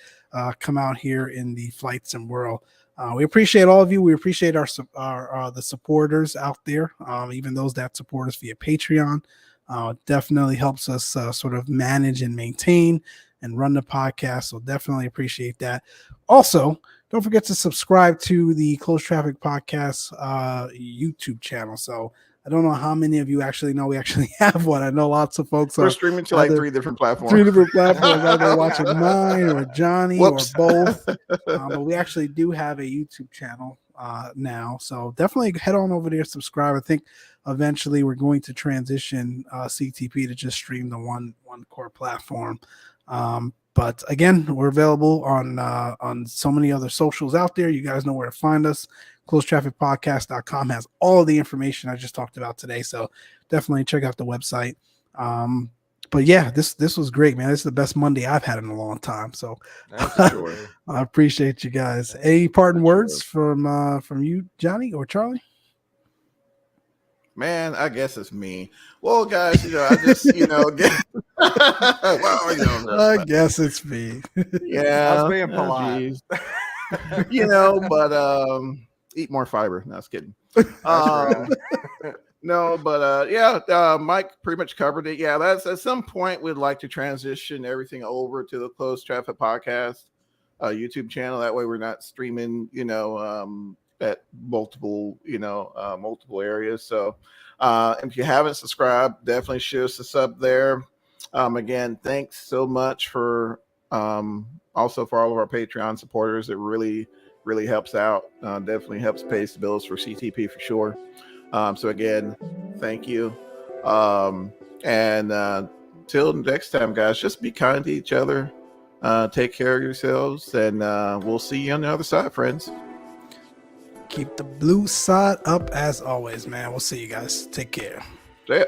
come out here in the flight sim world. We appreciate all of you. We appreciate the supporters out there, even those that support us via Patreon. Definitely helps us sort of manage and maintain and run the podcast. So definitely appreciate that. Also, don't forget to subscribe to the Close Traffic Podcast YouTube channel. So I don't know how many of you actually know we actually have one. I know lots of folks are streaming to like three different platforms. Either watching mine or Johnny or both. But we actually do have a YouTube channel now. So definitely head on over there, subscribe. I think eventually we're going to transition CTP to just stream the one core platform. But again, we're available on so many other socials out there. You guys know where to find us. CloseTrafficPodcast.com has all the information I just talked about today. So definitely check out the website. But yeah, this was great, man. This is the best Monday I've had in a long time. So sure. I appreciate you guys. Any parting words from you, Johnny or Charlie? Man, I guess it's me. Well, guys, I just, I guess it's me. Yeah, I was being polite. But eat more fiber. No, I was kidding. No, but Mike pretty much covered it. Yeah, that's at some point we'd like to transition everything over to the Close Traffic Podcast YouTube channel. That way we're not streaming, at multiple areas. So if you haven't subscribed, definitely shoot us a sub there. Again, thanks so much for also for all of our Patreon supporters. It really helps out. Definitely helps pay the bills for CTP for sure. So again, thank you. And till next time, guys, just be kind to each other. Take care of yourselves, and we'll see you on the other side, friends. Keep the blue side up as always, man. We'll see you guys. Take care. Yeah.